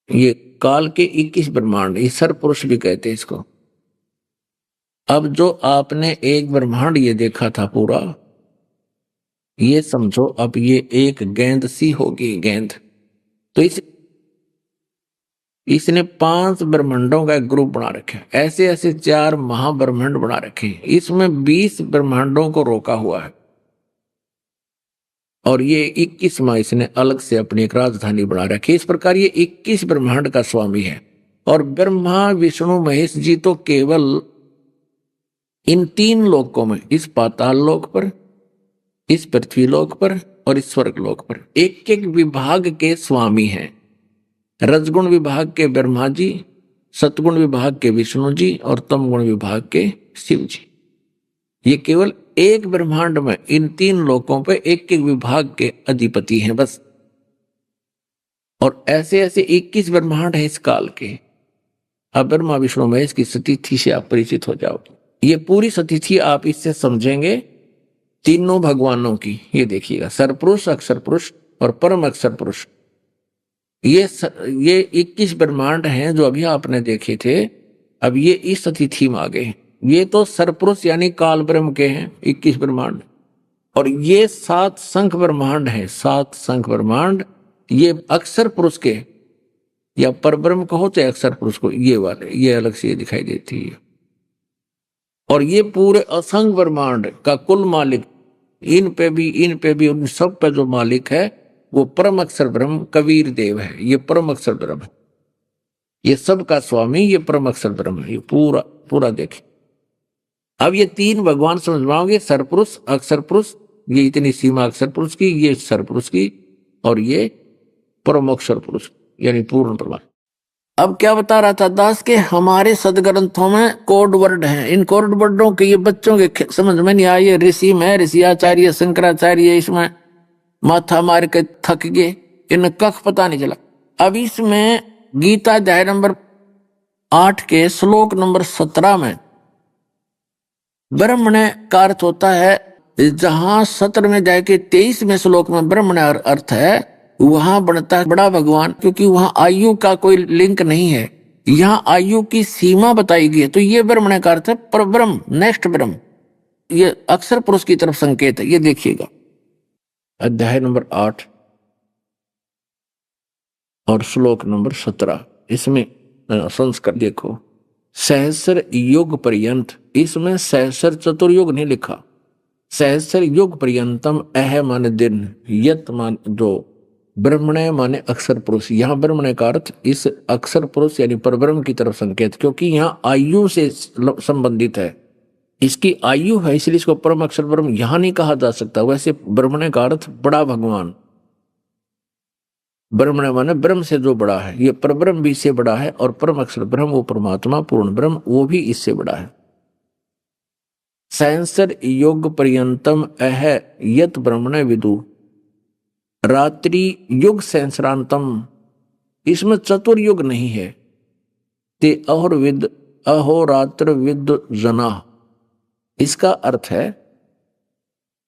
ये काल के 21 ब्रह्मांड, ये सरपुरुष भी कहते हैं इसको। अब जो आपने एक ब्रह्मांड ये देखा था पूरा, ये समझो अब ये एक गेंद सी होगी, गेंद। तो इसने 5 ब्रह्मांडों का एक ग्रुप बना रखे। ऐसे 4 महाब्रह्मांड बना रखे। इसमें 20 ब्रह्मांडों को रोका हुआ है और ये 21वां इसने अलग से अपनी एक राजधानी बना रखी। इस प्रकार ये 21 ब्रह्मांड का स्वामी है। और ब्रह्मा विष्णु महेश जी तो केवल इन 3 लोकों में, इस पाताल लोक पर, इस पृथ्वी लोक पर और इस स्वर्ग लोक पर एक एक विभाग के स्वामी हैं। रजगुण विभाग के ब्रह्मा जी, सतगुण विभाग के विष्णु जी और तमगुण विभाग के शिव जी। ये केवल एक ब्रह्मांड में इन 3 लोकों पे एक एक विभाग के अधिपति हैं बस। और ऐसे 21 ब्रह्मांड है इस काल के। अब ब्रह्मा विष्णु महेश की स्थिति से आप परिचित हो जाओगे। ये पूरी सतिथि आप इससे समझेंगे तीनों भगवानों की। ये देखिएगा, सरपुरुष, अक्षर पुरुष और परम अक्षर पुरुष, ये 21 ब्रह्मांड हैं जो अभी आपने देखे थे। अब ये इस अतिथि में आ गए। ये तो सरपुरुष यानी काल ब्रह्म के हैं 21 ब्रह्मांड, और ये 7 शंख ब्रह्मांड हैं, 7 शंख ब्रह्मांड ये अक्षर पुरुष के, या परब्रह्म कहो चाहे अक्षर पुरुष को, ये वाले ये अलग से दिखाई देती है। और ये पूरे असंख्य ब्रह्मांड का कुल मालिक, इन पे भी उन सब पे जो मालिक है वो परम अक्षर ब्रह्म कबीर देव है। ये परम अक्षर ब्रह्म है, ये सब का स्वामी, ये परम अक्षर ब्रह्म है। ये पूरा पूरा देखें। अब ये 3 भगवान समझ पाओगे, सरपुरुष, अक्षर पुरुष, ये इतनी सीमा अक्षर पुरुष की, ये सरपुरुष की, और ये परम अक्षर पुरुष यानी पूर्ण प्रमाण। अब क्या बता रहा था दास के हमारे सदग्रंथों में कोड वर्ड हैं। इन कोड वर्डों के ये बच्चों के समझ में नहीं आए। ये ऋषि में ऋषियाचार्य, शंकराचार्य, इसमें माथा मार के थक गए, इन कख पता नहीं चला। अब इसमें गीता अध्याय नंबर 8 के श्लोक नंबर 17 में ब्रह्मण्य का अर्थ होता है, जहां 17वें अध्याय के 23वें श्लोक में ब्रह्मण्य अर्थ है, वहां बनता है बड़ा भगवान, क्योंकि वहां आयु का कोई लिंक नहीं है। यहाँ आयु की सीमा बताई गई है, तो ये ब्रह्मण्य का अर्थ है पर ब्रह्म, नेक्स्ट ब्रह्म। ये अक्षर पुरुष की तरफ संकेत है। ये देखिएगा अध्याय नंबर 8 और श्लोक नंबर 17, इसमें संस्कार देखो, सहस्र युग पर्यंत, इसमें सहस्र चतुर्युग नहीं लिखा, सहस्र युग पर्यंतम, अह माने दिन, यत मान जो ब्रह्मण्य माने अक्षर पुरुष। यहाँ ब्रह्मण्य का अर्थ इस अक्षर पुरुष यानी परब्रह्म की तरफ संकेत, क्योंकि यहाँ आयु से संबंधित है, इसकी आयु है, इसलिए इसको परम अक्षर ब्रह्म यहां नहीं कहा जा सकता। वैसे ब्रह्मण्य का अर्थ बड़ा भगवान, ब्रह्मण्य माने ब्रह्म से जो बड़ा है, ये परब्रह्म भी इससे बड़ा है, और परम अक्षर ब्रह्म वो परमात्मा पूर्ण ब्रह्म वो भी इससे बड़ा है। सहस्र योग पर्यंतम अह यत ब्रह्मण्य विदु, रात्रि युग सहस्रांतम, इसमें चतुर्युग नहीं है। ते अहोर्विद अहोरात्र विद जना, इसका अर्थ है,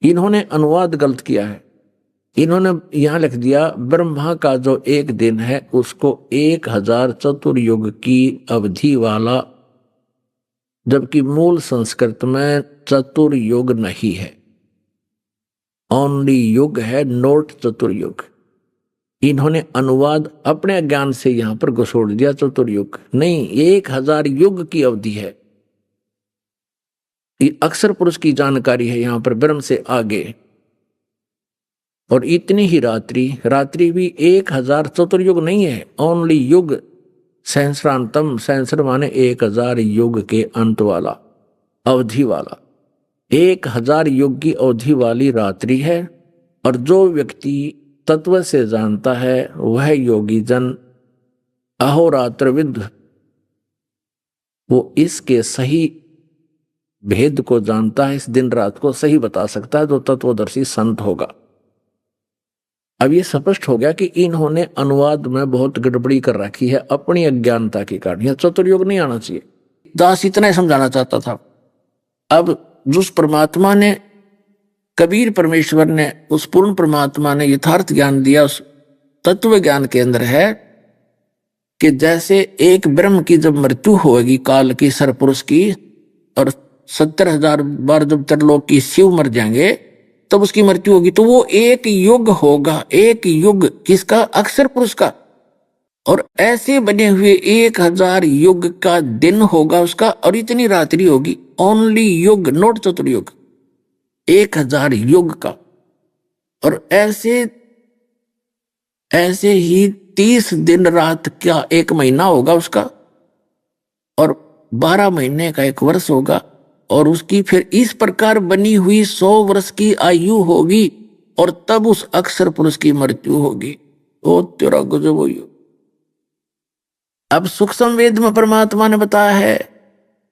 इन्होंने अनुवाद गलत किया है। इन्होंने यहां लिख दिया ब्रह्मा का जो एक दिन है उसको 1000 चतुर्युग की अवधि वाला, जबकि मूल संस्कृत में चतुर्युग नहीं है, ओनली युग है, नोट चतुर्युग। इन्होंने अनुवाद अपने अज्ञान से यहां पर घुसोड़ दिया, चतुर्युग नहीं, 1000 युग की अवधि है। ये अक्षर पुरुष की जानकारी है यहां पर ब्रह्म से आगे। और इतनी ही रात्रि भी 1000 चतुर्युग नहीं है, ओनली युग सहस्रांतम, सहस्र माने 1000 युग के अंत वाला, अवधि वाला, 1000 युग की अवधि वाली रात्रि है। और जो व्यक्ति तत्व से जानता है वह योगी जन अहोरात्रविद, वो इसके सही भेद को जानता है, इस दिन रात को सही बता सकता है, जो तत्वदर्शी संत होगा। अब ये स्पष्ट हो गया कि इन्होंने अनुवाद में बहुत गड़बड़ी कर रखी है अपनी अज्ञानता के कारण। यह चतुर्युग नहीं आना चाहिए। दास इतना ही समझाना चाहता था। अब जिस परमात्मा ने, कबीर परमेश्वर ने, उस पूर्ण परमात्मा ने यथार्थ ज्ञान दिया, उस तत्व ज्ञान के अंदर है कि जैसे एक ब्रह्म की जब मृत्यु होगी काल की, सरपुरुष की, और 70,000 बार जब त्रिलोक की शिव मर जाएंगे तब उसकी मृत्यु होगी, तो वो एक युग होगा, एक युग किसका, अक्षर पुरुष का। और ऐसे बने हुए 1000 युग का दिन होगा उसका, और इतनी रात्रि होगी, ओनली युग, नोट चतुर्युग, 1000 युग का। और ऐसे ही 30 दिन रात का 1 महीना होगा उसका, और 12 महीने का 1 वर्ष होगा, और उसकी फिर इस प्रकार बनी हुई 100 वर्ष की आयु होगी, और तब उस अक्षर पुरुष की मृत्यु होगी। ओ तेरा गजब हो। अब सूक्ष्म वेद में परमात्मा ने बताया है,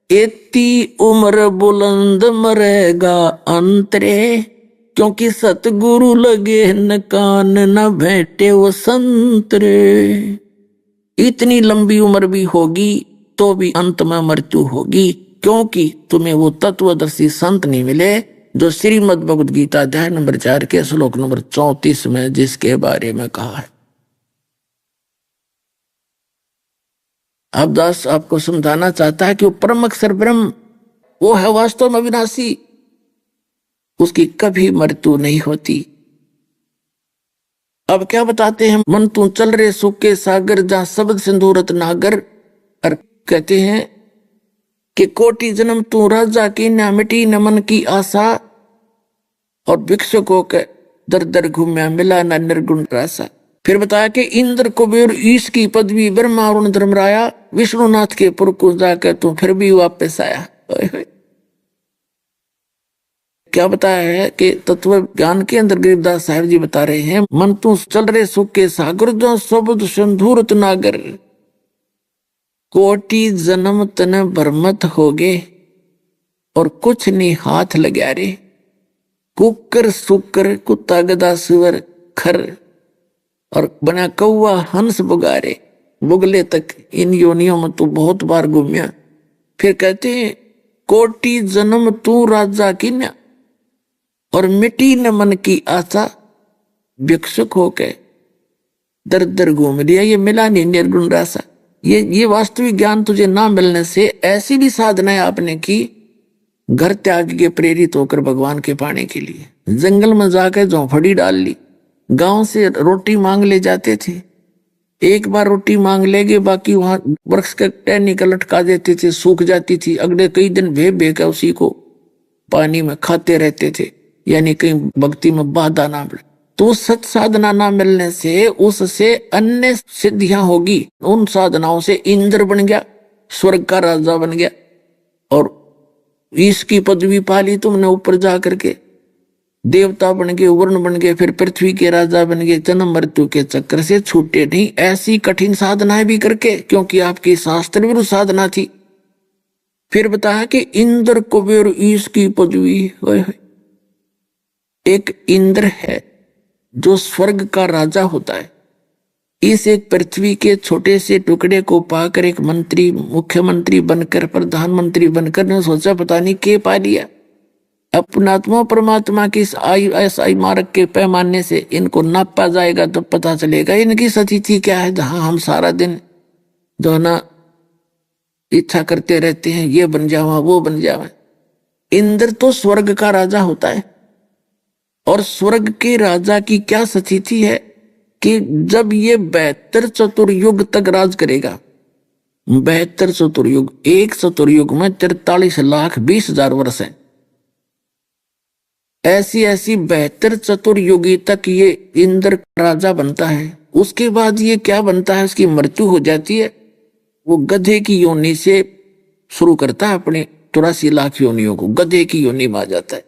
एती उम्र बुलंद मरेगा अंतरे, क्योंकि सतगुरु लगे न कान न बैठे वो संतरे। इतनी लंबी उम्र भी होगी तो भी अंत में मृत्यु होगी, क्योंकि तुम्हें वो तत्वदर्शी संत नहीं मिले जो श्रीमद् भगवद गीता अध्याय नंबर 4 के श्लोक नंबर 34 में जिसके बारे में कहा है। अब दास आपको समझाना चाहता है कि वो परम अक्षर ब्रह्म वो है वास्तव में अविनाशी, उसकी कभी मृत्यु नहीं होती। अब क्या बताते हैं, मन तू चल रे सुख के सागर जहां शब्द सिंधुरत नागर, और कहते हैं कि कोटि जन्म तू राजा की न मिटी न मन की आशा, और भिक्षुकों के दर दर घूमया मिला न निर्गुण रासा। फिर बताया कि इंद्र कुबेर ईश की पदवी ब्रह्मा अरुण धर्मराया, विष्णुनाथ के पुर को जाकर तू फिर भी वापस आया। क्या बताया है कि तत्व ज्ञान के अंदर गरीबदास साहब जी बता रहे हैं, मन तू चल रहे सुख के सागर जो शब्द सिंधुरत नागर, कोटि जन्म तन भरमत हो गए और कुछ नहीं हाथ लग्या रे, कुकर सुकर कुत्ता गधा सुअर खर, और बना कौआ हंस बुगारे, बुगले तक इन योनियों में तू बहुत बार घूमिया। फिर कहते हैं कोटि जन्म तू राजा की न, और मिटी न मन की आशा, भिक्षुक होके दर दर घूम लिया, ये मिला नहीं निर्गुण रासा। ये वास्तविक ज्ञान तुझे ना मिलने से ऐसी भी साधनाएं आपने की, घर त्याग के प्रेरित होकर भगवान के पाने के लिए जंगल में जाकर झोंपड़ी डाल ली, गांव से रोटी मांग ले जाते थे, एक बार रोटी मांग लेगे बाकी वहां वृक्ष के टहनी का लटका देते थे, सूख जाती थी, अगले कई दिन भे भे कर उसी को पानी में खाते रहते थे, यानी कहीं भक्ति में बाधा ना मिले। तो सत साधना ना मिलने से उससे अन्य सिद्धियां होगी, उन साधनाओं से इंद्र बन गया, स्वर्ग का राजा बन गया, और इसकी पदवी पाली तुमने, ऊपर जा करके देवता बन गए, वर्ण बन गए, फिर पृथ्वी के राजा बन गए, जन्म मृत्यु के चक्कर से छूटे नहीं, ऐसी कठिन साधनाएं भी करके, क्योंकि आपकी शास्त्र विरुद्ध साधना थी। फिर बताया कि इंद्र कुबेर ईश की पदवी, एक इंद्र है जो स्वर्ग का राजा होता है, इस एक पृथ्वी के छोटे से टुकड़े को पाकर एक मंत्री, मुख्यमंत्री बनकर, प्रधानमंत्री बनकर ने सोचा पता नहीं के पा लिया। अपनात्मा परमात्मा की ऐसा मार्ग के पैमाने से इनको नापा जाएगा तो पता चलेगा इनकी स्थिति क्या है, जहां हम सारा दिन जो है ना इच्छा करते रहते हैं, ये बन जावा वो बन जावा। इंद्र तो स्वर्ग का राजा होता है, और स्वर्ग के राजा की क्या स्थिति है कि जब ये 72 चतुर्युग तक राज करेगा, 72 चतुर्युग, एक चतुर्युग में 43,20,000 वर्ष है, ऐसी 72 चतुर्युगी तक ये इंद्र राजा बनता है। उसके बाद ये क्या बनता है, उसकी मृत्यु हो जाती है, वो गधे की योनि से शुरू करता है अपने 83 लाख योनियों को, गधे की योनि में आ जाता है।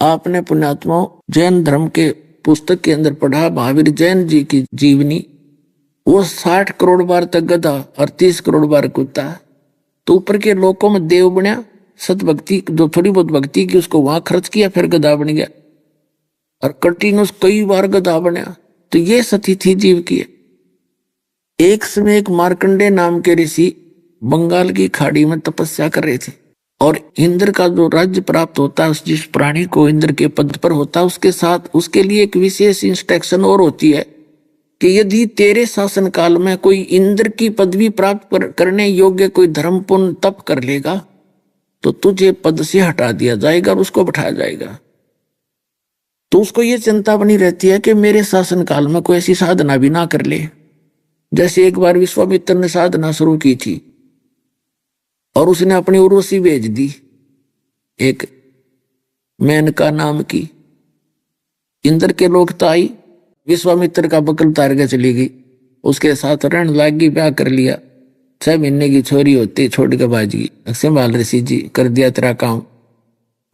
आपने पुण्यात्मा जैन धर्म के पुस्तक के अंदर पढ़ा, महावीर जैन जी की जीवनी, वो 60 करोड़ बार तक गधा और 30 करोड़ बार कुत्ता, तो ऊपर के लोकों में देव बनया, सतभक्ति जो थोड़ी बहुत भक्ति की उसको वहां खर्च किया, फिर गधा बन गया, और कंटिन्यूस कई बार गधा बनया। तो ये स्थिति जीव की है। एक समय एक मार्कंडे नाम के ऋषि बंगाल की खाड़ी में तपस्या कर रहे थे, और इंद्र का जो राज्य प्राप्त होता है, जिस प्राणी को इंद्र के पद पर होता है, उसके साथ उसके लिए एक विशेष इंस्ट्रक्शन और होती है कि यदि तेरे शासन काल में कोई इंद्र की पदवी प्राप्त करने योग्य कोई धर्म पुण्य तप कर लेगा तो तुझे पद से हटा दिया जाएगा और उसको बैठाया जाएगा। तो उसको ये चिंता बनी रहती है कि मेरे शासन काल में कोई ऐसी साधना भी ना कर ले। जैसे एक बार विश्वामित्र ने साधना शुरू की थी और उसने अपनी उर्वशी भेज दी, एक मेनका नाम की। इंद्र के लोग तो आई, विश्वामित्र का बकल तार के चली गई, उसके साथ रण लागी, ब्याह कर लिया। 6 महीने की छोरी होती छोड़ के बाजी, संभाल ऋषि जी कर दिया तेरा काम।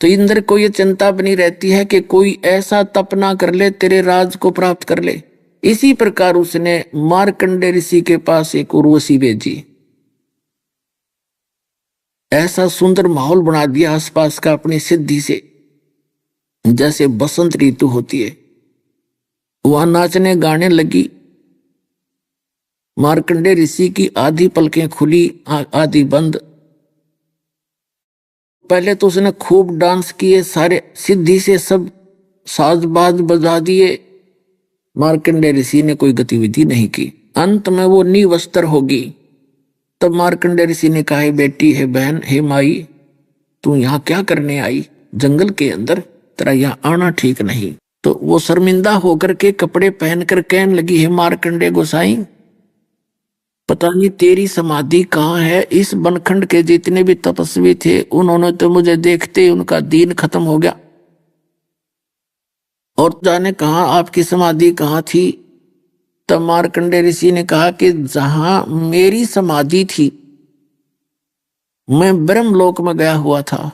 तो इंद्र को ये चिंता बनी रहती है कि कोई ऐसा तप ना कर ले तेरे राज को प्राप्त कर ले। इसी प्रकार उसने मार्कंडे ऋषि के पास एक उर्वशी भेजी, ऐसा सुंदर माहौल बना दिया आसपास का अपनी सिद्धि से, जैसे बसंत ऋतु होती है। वहां नाचने गाने लगी। मार्कंडे ऋषि की आधी पलकें खुली, आधी बंद, पहले तो उसने खूब डांस किए, सारे सिद्धि से सब साज बाज बजा दिए। मार्कंडेय ऋषि ने कोई गतिविधि नहीं की। अंत में वो निवस्त्र होगी। तब मार्कंडेय ऋषि ने कहा, बेटी है बहन, हे माई, तू यहाँ क्या करने आई जंगल के अंदर, तेरा यहाँ आना ठीक नहीं। तो वो शर्मिंदा होकर के कपड़े पहनकर कहने लगी, हे मार्कंडेय गोसाई, पता नहीं तेरी समाधि कहाँ है। इस बनखंड के जितने भी तपस्वी थे उन्होंने तो मुझे देखते ही उनका दीन खत्म हो गया, और जाने कहाँ आपकी समाधि कहाँ थी। तब मार्कंडेय ऋषि ने कहा कि जहां मेरी समाधि थी मैं ब्रह्मलोक में गया हुआ था,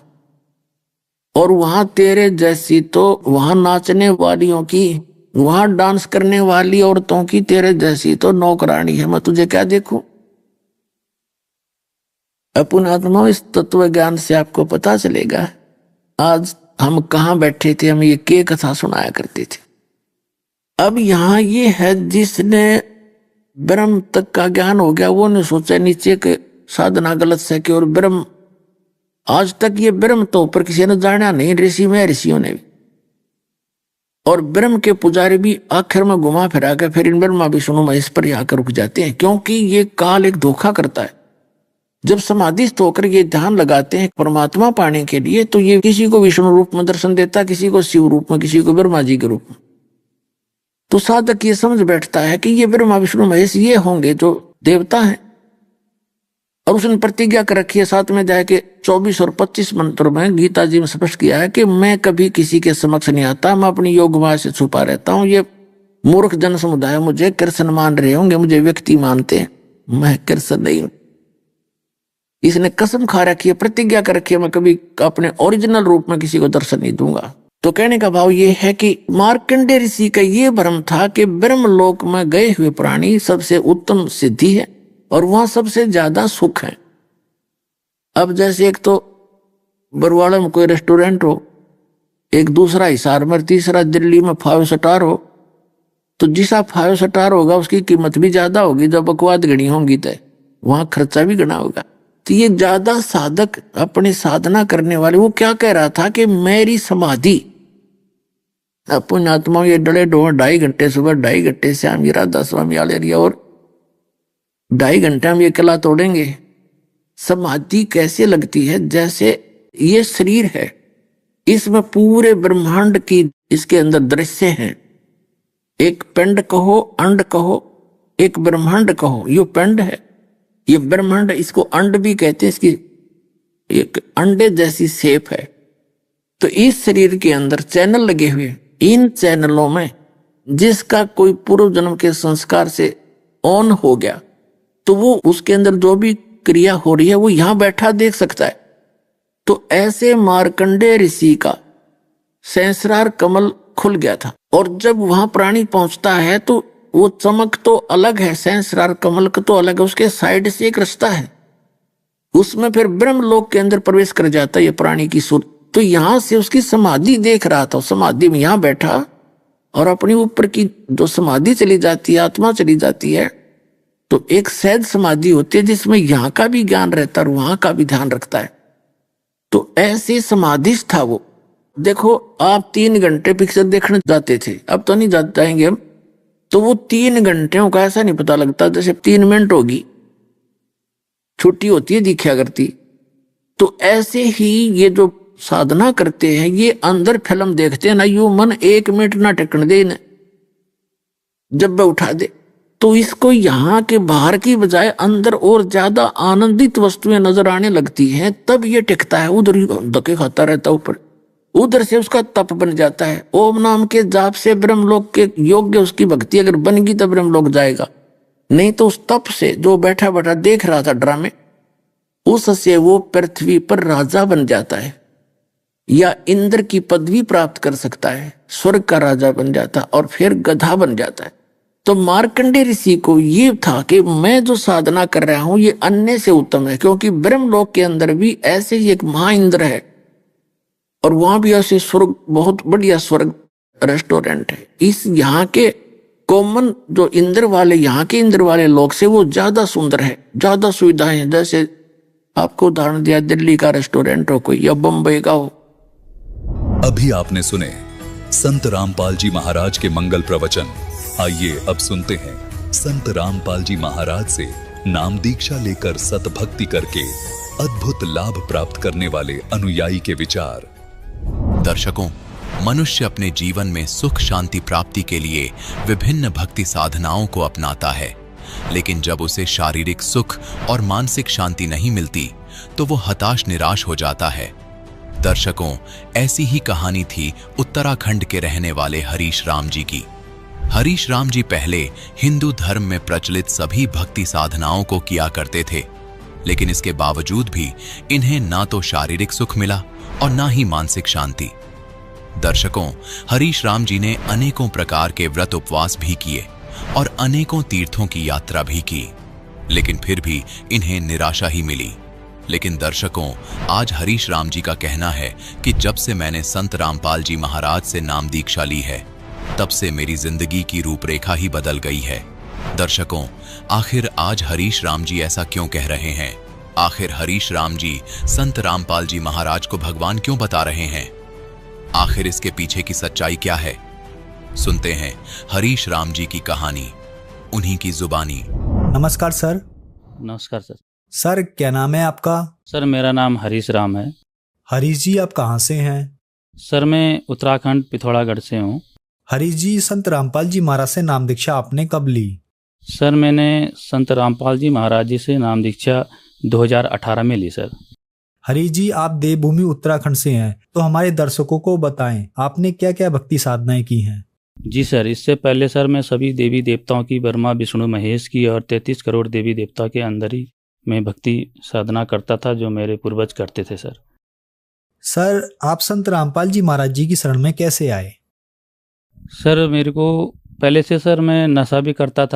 और वहां तेरे जैसी तो वहां नाचने वालियों की, वहां डांस करने वाली औरतों की तेरे जैसी तो नौकरानी है, मैं तुझे क्या देखूं। अपन आत्मा, इस तत्व ज्ञान से आपको पता चलेगा आज हम कहां बैठे थे, हम ये के कथा सुनाया करते थे। अब यहां ये है जिसने ब्रह्म तक का ज्ञान हो गया, वो ने सोचा नीचे के साधना गलत से कि और ब्रह्म, आज तक ये ब्रह्म तो ऊपर किसी ने जाना नहीं, ऋषि में ऋषियों ने भी, और ब्रह्म के पुजारी भी आखिर में घुमा फिरा के फिर इन ब्रह्मा विष्णु महेश पर आकर रुक जाते हैं, क्योंकि ये काल एक धोखा करता है। जब समाधिस्थ होकर ये ध्यान लगाते हैं परमात्मा पाने के लिए, तो ये किसी को विष्णु रूप में दर्शन देता, किसी को शिव रूप में, किसी को ब्रह्मा जी के रूप में। तो साधक ये समझ बैठता है कि ये ब्रह्मा विष्णु महेश ये होंगे जो देवता हैं, और उसने प्रतिज्ञा कर रखी है साथ में जाके 24 और 25 मंत्र में गीता जी में स्पष्ट किया है कि मैं कभी किसी के समक्ष नहीं आता, मैं अपनी योग माया से छुपा रहता हूं। ये मूर्ख जन समुदाय मुझे कृष्ण मान रहे होंगे, मुझे व्यक्ति मानते हैं, मैं कृष्ण नहीं हूं। इसने कसम खा रखी है, प्रतिज्ञा कर रखी है, मैं कभी अपने ओरिजिनल रूप में किसी को दर्शन नहीं दूंगा। तो कहने का भाव ये है कि मार्कंडेय ऋषि का ये भ्रम था कि ब्रह्मलोक में गए हुए प्राणी सबसे उत्तम सिद्धि है और वहां सबसे ज्यादा सुख है। अब जैसे एक तो बरवाड़ा में कोई रेस्टोरेंट हो, एक दूसरा हिसार में, तीसरा दिल्ली में 5 स्टार हो, तो जिसा 5 स्टार होगा उसकी कीमत भी ज्यादा होगी, जब बकवाद गणी होंगी तो वहां खर्चा भी गना होगा। तो ये ज्यादा साधक अपनी साधना करने वाले, वो क्या कह रहा था कि मेरी समाधि, पुण्यात्मा ये डले डो 2.5 घंटे सुबह, 2.5 घंटे शाम, ये राधा स्वामी आले रिया, और 2.5 घंटे हम ये कला तोड़ेंगे। समाधि कैसे लगती है, जैसे ये शरीर है, इसमें पूरे ब्रह्मांड की इसके अंदर दृश्य हैं। एक पिंड कहो, अंड कहो, एक ब्रह्मांड कहो, ये पिंड है, ये ब्रह्मांड, इसको अंड भी कहते हैं, इसकी एक अंडे जैसी शेप है। तो इस शरीर के अंदर चैनल लगे हुए, इन चैनलों में जिसका कोई पूर्व जन्म के संस्कार से ऑन हो गया, तो वो उसके अंदर जो भी क्रिया हो रही है वो यहां बैठा देख सकता है। तो ऐसे मार्कंडेय ऋषि का सहस्रार कमल खुल गया था, और जब वहां प्राणी पहुंचता है तो वो चमक तो अलग है, सहस्रार कमल का तो अलग है, उसके साइड से एक रास्ता है, उसमें फिर ब्रह्मलोक के अंदर प्रवेश कर जाता है ये प्राणी की सुर। तो यहां से उसकी समाधि देख रहा था, समाधि में यहां बैठा और अपनी ऊपर की जो समाधि चली जाती है, आत्मा चली जाती है, तो एक सहज समाधि होती है जिसमें यहाँ का भी ज्ञान रहता है और वहां का भी ध्यान रखता है। तो ऐसे समाधिस्थ था वो। देखो आप 3 घंटे पिक्चर देखने जाते थे, अब तो नहीं जाएंगे हम, तो वो 3 घंटे का ऐसा नहीं पता लगता, जैसे 3 मिनट होगी, छुट्टी होती है दिखा करती। तो ऐसे ही ये जो साधना करते हैं, ये अंदर फिल्म देखते हैं ना, यू मन 1 मिनट ना टिकने दे ना, जब वह उठा दे, तो इसको यहाँ के बाहर की बजाय अंदर और ज्यादा आनंदित वस्तुएं नजर आने लगती हैं, तब ये टिकता है, उधर ही धक्के खाता रहता ऊपर, उधर से उसका तप बन जाता है। ओम नाम के जाप से ब्रह्मलोक के योग्य उसकी भक्ति अगर बनेगी तब ब्रह्मलोक जाएगा, नहीं तो उस तप से जो बैठा बैठा देख रहा था ड्रामे, उससे वो पृथ्वी पर राजा बन जाता है, या इंद्र की पदवी प्राप्त कर सकता है, स्वर्ग का राजा बन जाता और फिर गधा बन जाता है। तो मार्कंडेय ऋषि को ये था कि मैं जो साधना कर रहा हूं ये अन्य से उत्तम है, क्योंकि ब्रह्मलोक के अंदर भी ऐसे ही एक महाइंद्र है, और वहां भी ऐसे स्वर्ग, बहुत बढ़िया स्वर्ग रेस्टोरेंट है। इस यहाँ के कॉमन जो इंद्र वाले, यहाँ के इंद्र वाले लोग से वो ज्यादा सुंदर है, ज्यादा सुविधाएं हैं। जैसे आपको उदाहरण दिया, दिल्ली का रेस्टोरेंट हो कोई या बम्बई का हो। अभी आपने सुने संत रामपाल जी महाराज के मंगल प्रवचन। आइए अब सुनते हैं संत रामपाल जी महाराज से नाम दीक्षा लेकर सतभक्ति करके अद्भुत लाभ प्राप्त करने वाले अनुयायी के विचार। दर्शकों, मनुष्य अपने जीवन में सुख शांति प्राप्ति के लिए विभिन्न भक्ति साधनाओं को अपनाता है, लेकिन जब उसे शारीरिक सुख और मानसिक शांति नहीं मिलती तो वो हताश निराश हो जाता है। दर्शकों, ऐसी ही कहानी थी उत्तराखंड के रहने वाले हरीश राम जी की। हरीश राम जी पहले हिंदू धर्म में प्रचलित सभी भक्ति साधनाओं को किया करते थे, लेकिन इसके बावजूद भी इन्हें ना तो शारीरिक सुख मिला और ना ही मानसिक शांति। दर्शकों, हरीश राम जी ने अनेकों प्रकार के व्रत उपवास भी किए और अनेकों तीर्थों की यात्रा भी की, लेकिन फिर भी इन्हें निराशा ही मिली। लेकिन दर्शकों, आज हरीश राम जी का कहना है कि जब से मैंने संत रामपाल जी महाराज से नाम दीक्षा ली है, तब से मेरी जिंदगी की रूपरेखा ही बदल गई है। दर्शकों, आखिर आज हरीश राम जी ऐसा क्यों कह रहे हैं? आखिर हरीश राम जी संत रामपाल जी महाराज को भगवान क्यों बता रहे हैं? आखिर इसके पीछे की सच्चाई क्या है? सुनते हैं हरीश राम जी की कहानी, उन्हीं की जुबानी। नमस्कार सर। नमस्कार सर। सर, क्या नाम है आपका? सर, मेरा नाम हरीश राम है। हरीश जी, आप कहाँ से हैं? सर, मैं उत्तराखंड पिथौरागढ़ से हूँ। हरीश जी, संत रामपाल जी महाराज से नाम दीक्षा आपने कब ली? सर, मैंने संत रामपाल जी महाराज जी से नाम दीक्षा 2018 में ली सर। हरीश जी, आप देवभूमि उत्तराखंड से हैं, तो हमारे दर्शकों को बताएं आपने क्या क्या भक्ति साधनाएं की हैं? जी सर, इससे पहले सर मैं सभी देवी देवताओं की, ब्रह्मा विष्णु महेश की और 33 करोड़ देवी देवता के अंदर ही मैं भक्ति साधना करता था, जो मेरे पूर्वज करते थे सर। सर, आप संत रामपाल जी महाराज जी की शरण में कैसे आए? सर, मेरे को पहले से सर मैं नशा भी करता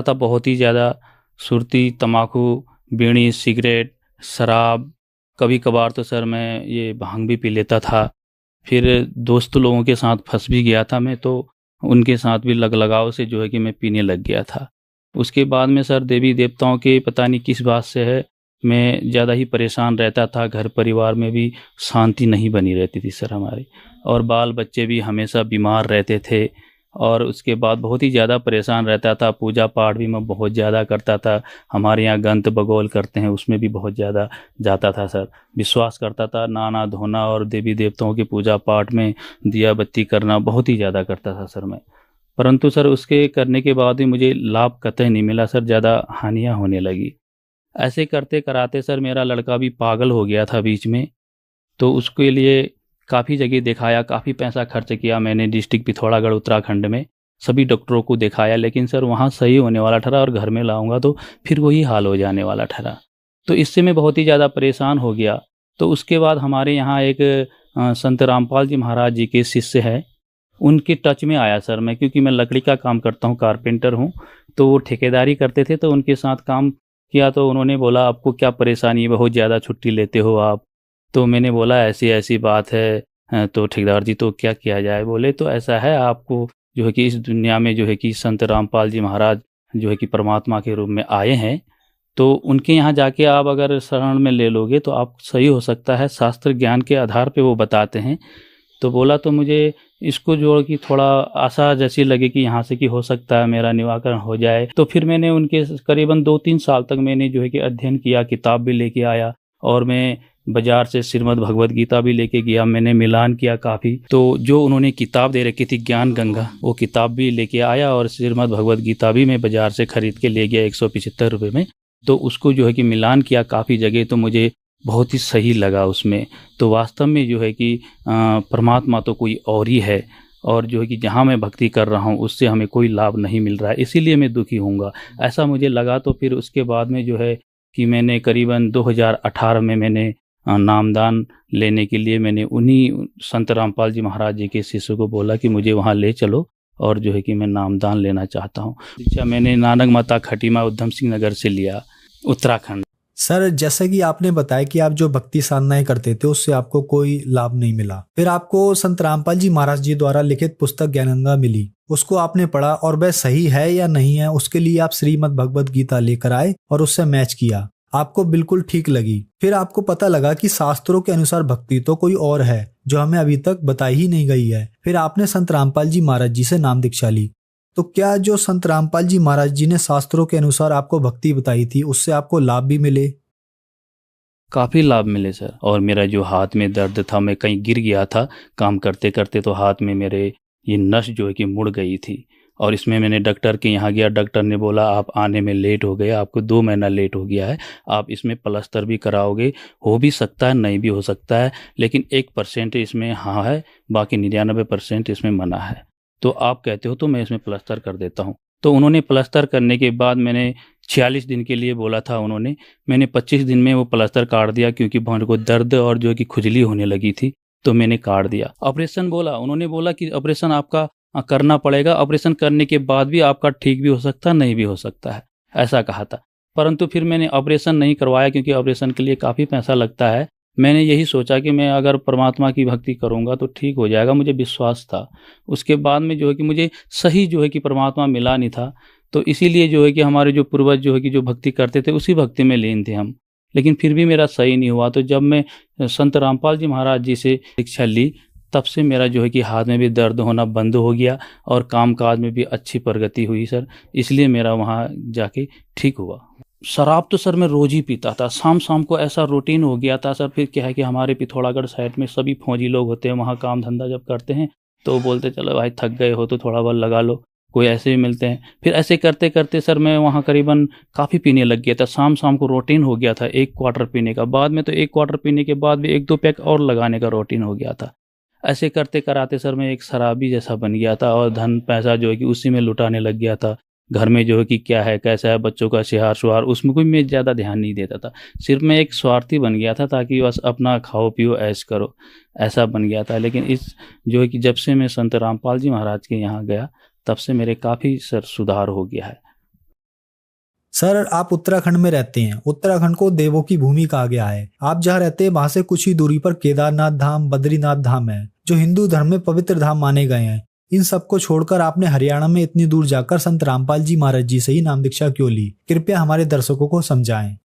था बहुत ही ज़्यादा। सुरती, तम्बाकू, बीड़ी, सिगरेट, शराब, कभी कभार तो सर मैं ये भांग भी पी लेता था। फिर दोस्त लोगों के साथ फंस भी गया था मैं, तो उनके साथ भी लगाव से जो है कि मैं पीने लग गया था। उसके बाद में सर देवी देवताओं के पता नहीं किस बात से है, मैं ज़्यादा ही परेशान रहता था। घर परिवार में भी शांति नहीं बनी रहती थी सर हमारे, और बाल बच्चे भी हमेशा बीमार रहते थे। और उसके बाद बहुत ही ज़्यादा परेशान रहता था। पूजा पाठ भी मैं बहुत ज़्यादा करता था। हमारे यहाँ गंत बगौल करते हैं, उसमें भी बहुत ज़्यादा जाता था सर। विश्वास करता था, नहाना धोना और देवी देवताओं की पूजा पाठ में दिया बत्ती करना बहुत ही ज़्यादा करता था सर मैं। परंतु सर उसके करने के बाद भी मुझे लाभ कतई नहीं मिला सर, ज़्यादा हानियाँ होने लगी। ऐसे करते कराते सर मेरा लड़का भी पागल हो गया था बीच में, तो उसके लिए काफ़ी जगह दिखाया, काफ़ी पैसा खर्च किया मैंने। डिस्ट्रिक्ट पिथौरागढ़ उत्तराखंड में सभी डॉक्टरों को दिखाया, लेकिन सर वहाँ सही होने वाला ठहरा और घर में लाऊंगा तो फिर वही हाल हो जाने वाला ठहरा। तो इससे मैं बहुत ही ज़्यादा परेशान हो गया। तो उसके बाद हमारे यहाँ एक संत रामपाल जी महाराज जी के शिष्य है, उनके टच में आया सर मैं, क्योंकि मैं लकड़ी का काम करता हूँ, कारपेंटर हूँ। तो वो ठेकेदारी करते थे, तो उनके साथ काम किया। तो उन्होंने बोला, आपको क्या परेशानी है, बहुत ज़्यादा छुट्टी लेते हो आप? तो मैंने बोला ऐसी ऐसी बात है। तो ठेकेदार जी, तो क्या किया जाए? बोले तो ऐसा है, आपको जो है कि इस दुनिया में जो है कि संत रामपाल जी महाराज जो है कि परमात्मा के रूप में आए हैं, तो उनके यहाँ जाके आप अगर शरण में ले लोगे तो आप सही हो सकता है। शास्त्र ज्ञान के आधार पे वो बताते हैं। तो बोला, तो मुझे इसको जोड़ कि थोड़ा आशा जैसी लगी कि यहाँ से कि हो सकता है मेरा निराकरण हो जाए। तो फिर मैंने उनके करीबन 2-3 साल तक मैंने जो है कि अध्ययन किया, किताब भी लेके आया, और मैं बाजार से श्रीमद् भगवद गीता भी लेके गया। मैंने मिलान किया काफ़ी। तो जो उन्होंने किताब दे रखी थी ज्ञान गंगा, वो किताब भी लेके आया, और श्रीमद् भगवद गीता भी मैं बाजार से खरीद के ले गया 175 रुपये में। तो उसको जो है कि मिलान किया काफ़ी जगह, तो मुझे बहुत ही सही लगा उसमें। तो वास्तव में जो है कि परमात्मा तो कोई और ही है, और जो है कि जहाँ मैं भक्ति कर रहा हूँ उससे हमें कोई लाभ नहीं मिल रहा है, इसीलिए मैं दुखी होऊंगा, ऐसा मुझे लगा। तो फिर उसके बाद में जो है कि मैंने करीबन 2018 में मैंने नामदान लेने के लिए मैंने उन्हीं संत रामपाल जी महाराज जी के शिष्य को बोला कि मुझे वहाँ ले चलो, और जो है कि मैं नामदान लेना चाहता हूँ। दीक्षा मैंने नानक माता खटीमा उधम सिंह नगर से लिया, उत्तराखंड। सर, जैसे कि आपने बताया कि आप जो भक्ति साधनाएं करते थे उससे आपको कोई लाभ नहीं मिला, फिर आपको संत रामपाल जी महाराज जी द्वारा लिखित पुस्तक ज्ञान गंगा मिली, उसको आपने पढ़ा और वह सही है या नहीं है, उसके लिए आप श्रीमद् भगवद गीता लेकर आए और उससे मैच किया। आपको बिल्कुल ठीक लगी। फिर आपको पता लगा कि शास्त्रों के अनुसार भक्ति तो कोई और है जो हमें अभी तक बताई ही नहीं गई है। फिर आपने संत रामपाल जी महाराज जी से नाम दीक्षा ली। तो क्या जो संत रामपाल जी महाराज जी ने शास्त्रों के अनुसार आपको भक्ति बताई थी उससे आपको लाभ भी मिले? काफ़ी लाभ मिले सर। और मेरा जो हाथ में दर्द था, मैं कहीं गिर गया था काम करते करते, तो हाथ में मेरे ये नस जो है कि मुड़ गई थी। और इसमें मैंने डॉक्टर के यहाँ गया, डॉक्टर ने बोला आप आने में लेट हो गए, आपको 2 महीना लेट हो गया है, आप इसमें प्लास्टर भी कराओगे, हो भी सकता है नहीं भी हो सकता है, लेकिन 1% इसमें हाँ है, बाकी 99% इसमें मना है। तो आप कहते हो तो मैं इसमें प्लास्टर कर देता हूँ। तो उन्होंने प्लास्टर करने के बाद मैंने 46 दिन के लिए बोला था उन्होंने, मैंने 25 दिन में वो प्लास्टर काट दिया, क्योंकि मेरे को दर्द और जो है कि खुजली होने लगी थी, तो मैंने काट दिया। ऑपरेशन बोला, उन्होंने बोला कि ऑपरेशन आपका करना पड़ेगा, ऑपरेशन करने के बाद भी आपका ठीक भी हो सकता है, नहीं भी हो सकता है, ऐसा कहा था। परंतु फिर मैंने ऑपरेशन नहीं करवाया, क्योंकि ऑपरेशन के लिए काफ़ी पैसा लगता है। मैंने यही सोचा कि मैं अगर परमात्मा की भक्ति करूंगा तो ठीक हो जाएगा, मुझे विश्वास था। उसके बाद में जो है कि मुझे सही जो है कि परमात्मा मिला नहीं था, तो इसीलिए जो है कि हमारे जो पूर्वज जो है कि जो भक्ति करते थे उसी भक्ति में लीन थे हम, लेकिन फिर भी मेरा सही नहीं हुआ। तो जब मैं संत रामपाल जी महाराज जी से दीक्षा ली, तब से मेरा जो है कि हाथ में भी दर्द होना बंद हो गया और कामकाज में भी अच्छी प्रगति हुई सर, इसलिए मेरा वहाँ जाके ठीक हुआ। शराब तो सर मैं रोज ही पीता था, शाम शाम को ऐसा रूटीन हो गया था सर। फिर क्या है कि हमारे पिथौरागढ़ साइड में सभी फौजी लोग होते हैं, वहाँ काम धंधा जब करते हैं तो बोलते चलो भाई थक गए हो तो थोड़ा बहुत लगा लो, कोई ऐसे भी मिलते हैं। फिर ऐसे करते करते सर मैं वहाँ करीबन काफ़ी पीने लग गया था, शाम शाम को रूटीन हो गया था 1 क्वार्टर पीने का। बाद में तो 1 क्वार्टर पीने के बाद भी 1-2 पैक और लगाने का रूटीन हो गया था। ऐसे करते कराते सर मैं एक शराबी जैसा बन गया था, और धन पैसा जो है कि उसी में लुटाने लग गया था। घर में जो है कि क्या है कैसा है, बच्चों का शेहार शुहार, उसमें कोई मैं ज़्यादा ध्यान नहीं देता था। सिर्फ मैं एक स्वार्थी बन गया था, ताकि बस अपना खाओ पियो ऐश करो, ऐसा बन गया था। लेकिन इस जो है कि जब से मैं संत रामपाल जी महाराज के यहाँ गया, तब से मेरे काफ़ी सर सुधार हो गया है। सर आप उत्तराखंड में रहते हैं, उत्तराखंड को देवों की भूमि कहा गया है। आप जहाँ रहते हैं वहां से कुछ ही दूरी पर केदारनाथ धाम, बद्रीनाथ धाम है, जो हिंदू धर्म में पवित्र धाम माने गए हैं। इन सबको छोड़कर आपने हरियाणा में इतनी दूर जाकर संत रामपाल जी महाराज जी से ही नाम दीक्षा क्यों ली? कृपया हमारे दर्शकों को समझाएं।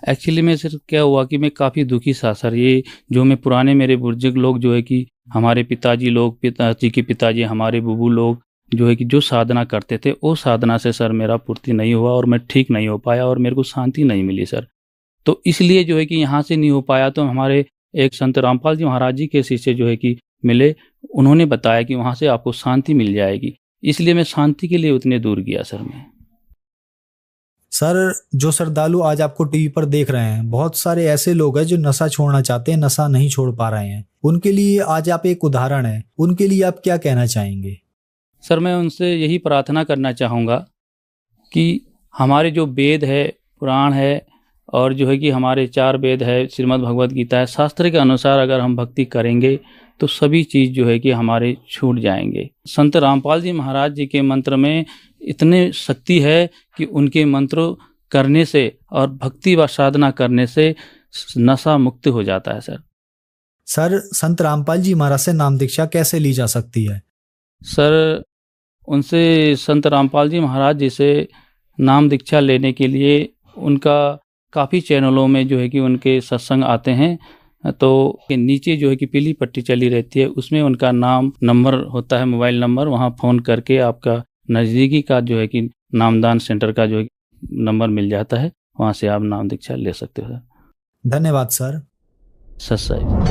एक्चुअली में सर क्या हुआ कि मैं काफ़ी दुखी था सर। ये जो मैं पुराने मेरे बुजुर्ग लोग जो है कि हमारे पिताजी लोग, पिताजी के पिताजी, हमारे बुबू लोग जो है कि जो साधना करते थे, वो साधना से सर मेरा पूर्ति नहीं हुआ और मैं ठीक नहीं हो पाया और मेरे को शांति नहीं मिली सर। तो इसलिए जो है कि यहाँ से नहीं हो पाया, तो हमारे एक संत रामपाल जी महाराज जी के शिष्य जो है कि मिले, उन्होंने बताया कि वहाँ से आपको शांति मिल जाएगी, इसलिए मैं शांति के लिए उतने दूर गया सर मैं। सर जो श्रद्धालु आज आपको टीवी पर देख रहे हैं, बहुत सारे ऐसे लोग हैं जो नशा छोड़ना चाहते हैं, नशा नहीं छोड़ पा रहे हैं, उनके लिए आज आप एक उदाहरण है, उनके लिए आप क्या कहना चाहेंगे? सर मैं उनसे यही प्रार्थना करना चाहूँगा कि हमारे जो वेद है, पुराण है, और जो है कि हमारे 4 वेद है, श्रीमद् भगवद गीता है, शास्त्र के अनुसार अगर हम भक्ति करेंगे तो सभी चीज़ जो है कि हमारे छूट जाएंगे। संत रामपाल जी महाराज जी के मंत्र में इतने शक्ति है कि उनके मंत्र करने से और भक्ति व साधना करने से नशा मुक्त हो जाता है सर। सर संत रामपाल जी महाराज से नाम दीक्षा कैसे ली जा सकती है? सर उनसे संत रामपाल जी महाराज जी से नाम दीक्षा लेने के लिए उनका काफ़ी चैनलों में जो है कि उनके सत्संग आते हैं, तो नीचे जो है कि पीली पट्टी चली रहती है, उसमें उनका नाम नंबर होता है, मोबाइल नंबर, वहाँ फ़ोन करके आपका नज़दीकी का जो है कि नामदान सेंटर का जो है नंबर मिल जाता है, वहाँ से आप नाम दीक्षा ले सकते हो। धन्यवाद सर। सत्संग।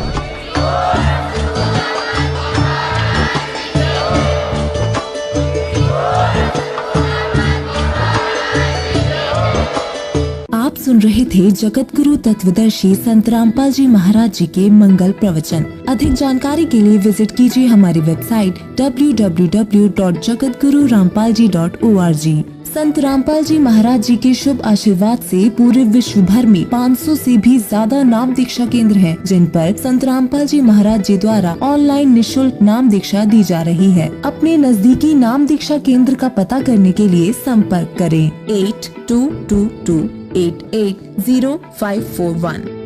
आप सुन रहे थे जगत गुरु तत्वदर्शी संत रामपाल जी महाराज जी के मंगल प्रवचन। अधिक जानकारी के लिए विजिट कीजिए हमारी वेबसाइट www.jagatgururampalji.org। संत रामपाल जी महाराज जी के शुभ आशीर्वाद से पूरे विश्व भर में 500 से भी ज्यादा नाम दीक्षा केंद्र हैं, जिन पर संत रामपाल जी महाराज जी द्वारा ऑनलाइन निःशुल्क नाम दीक्षा दी जा रही है। अपने नजदीकी नाम दीक्षा केंद्र का पता करने के लिए संपर्क करें 8222880541।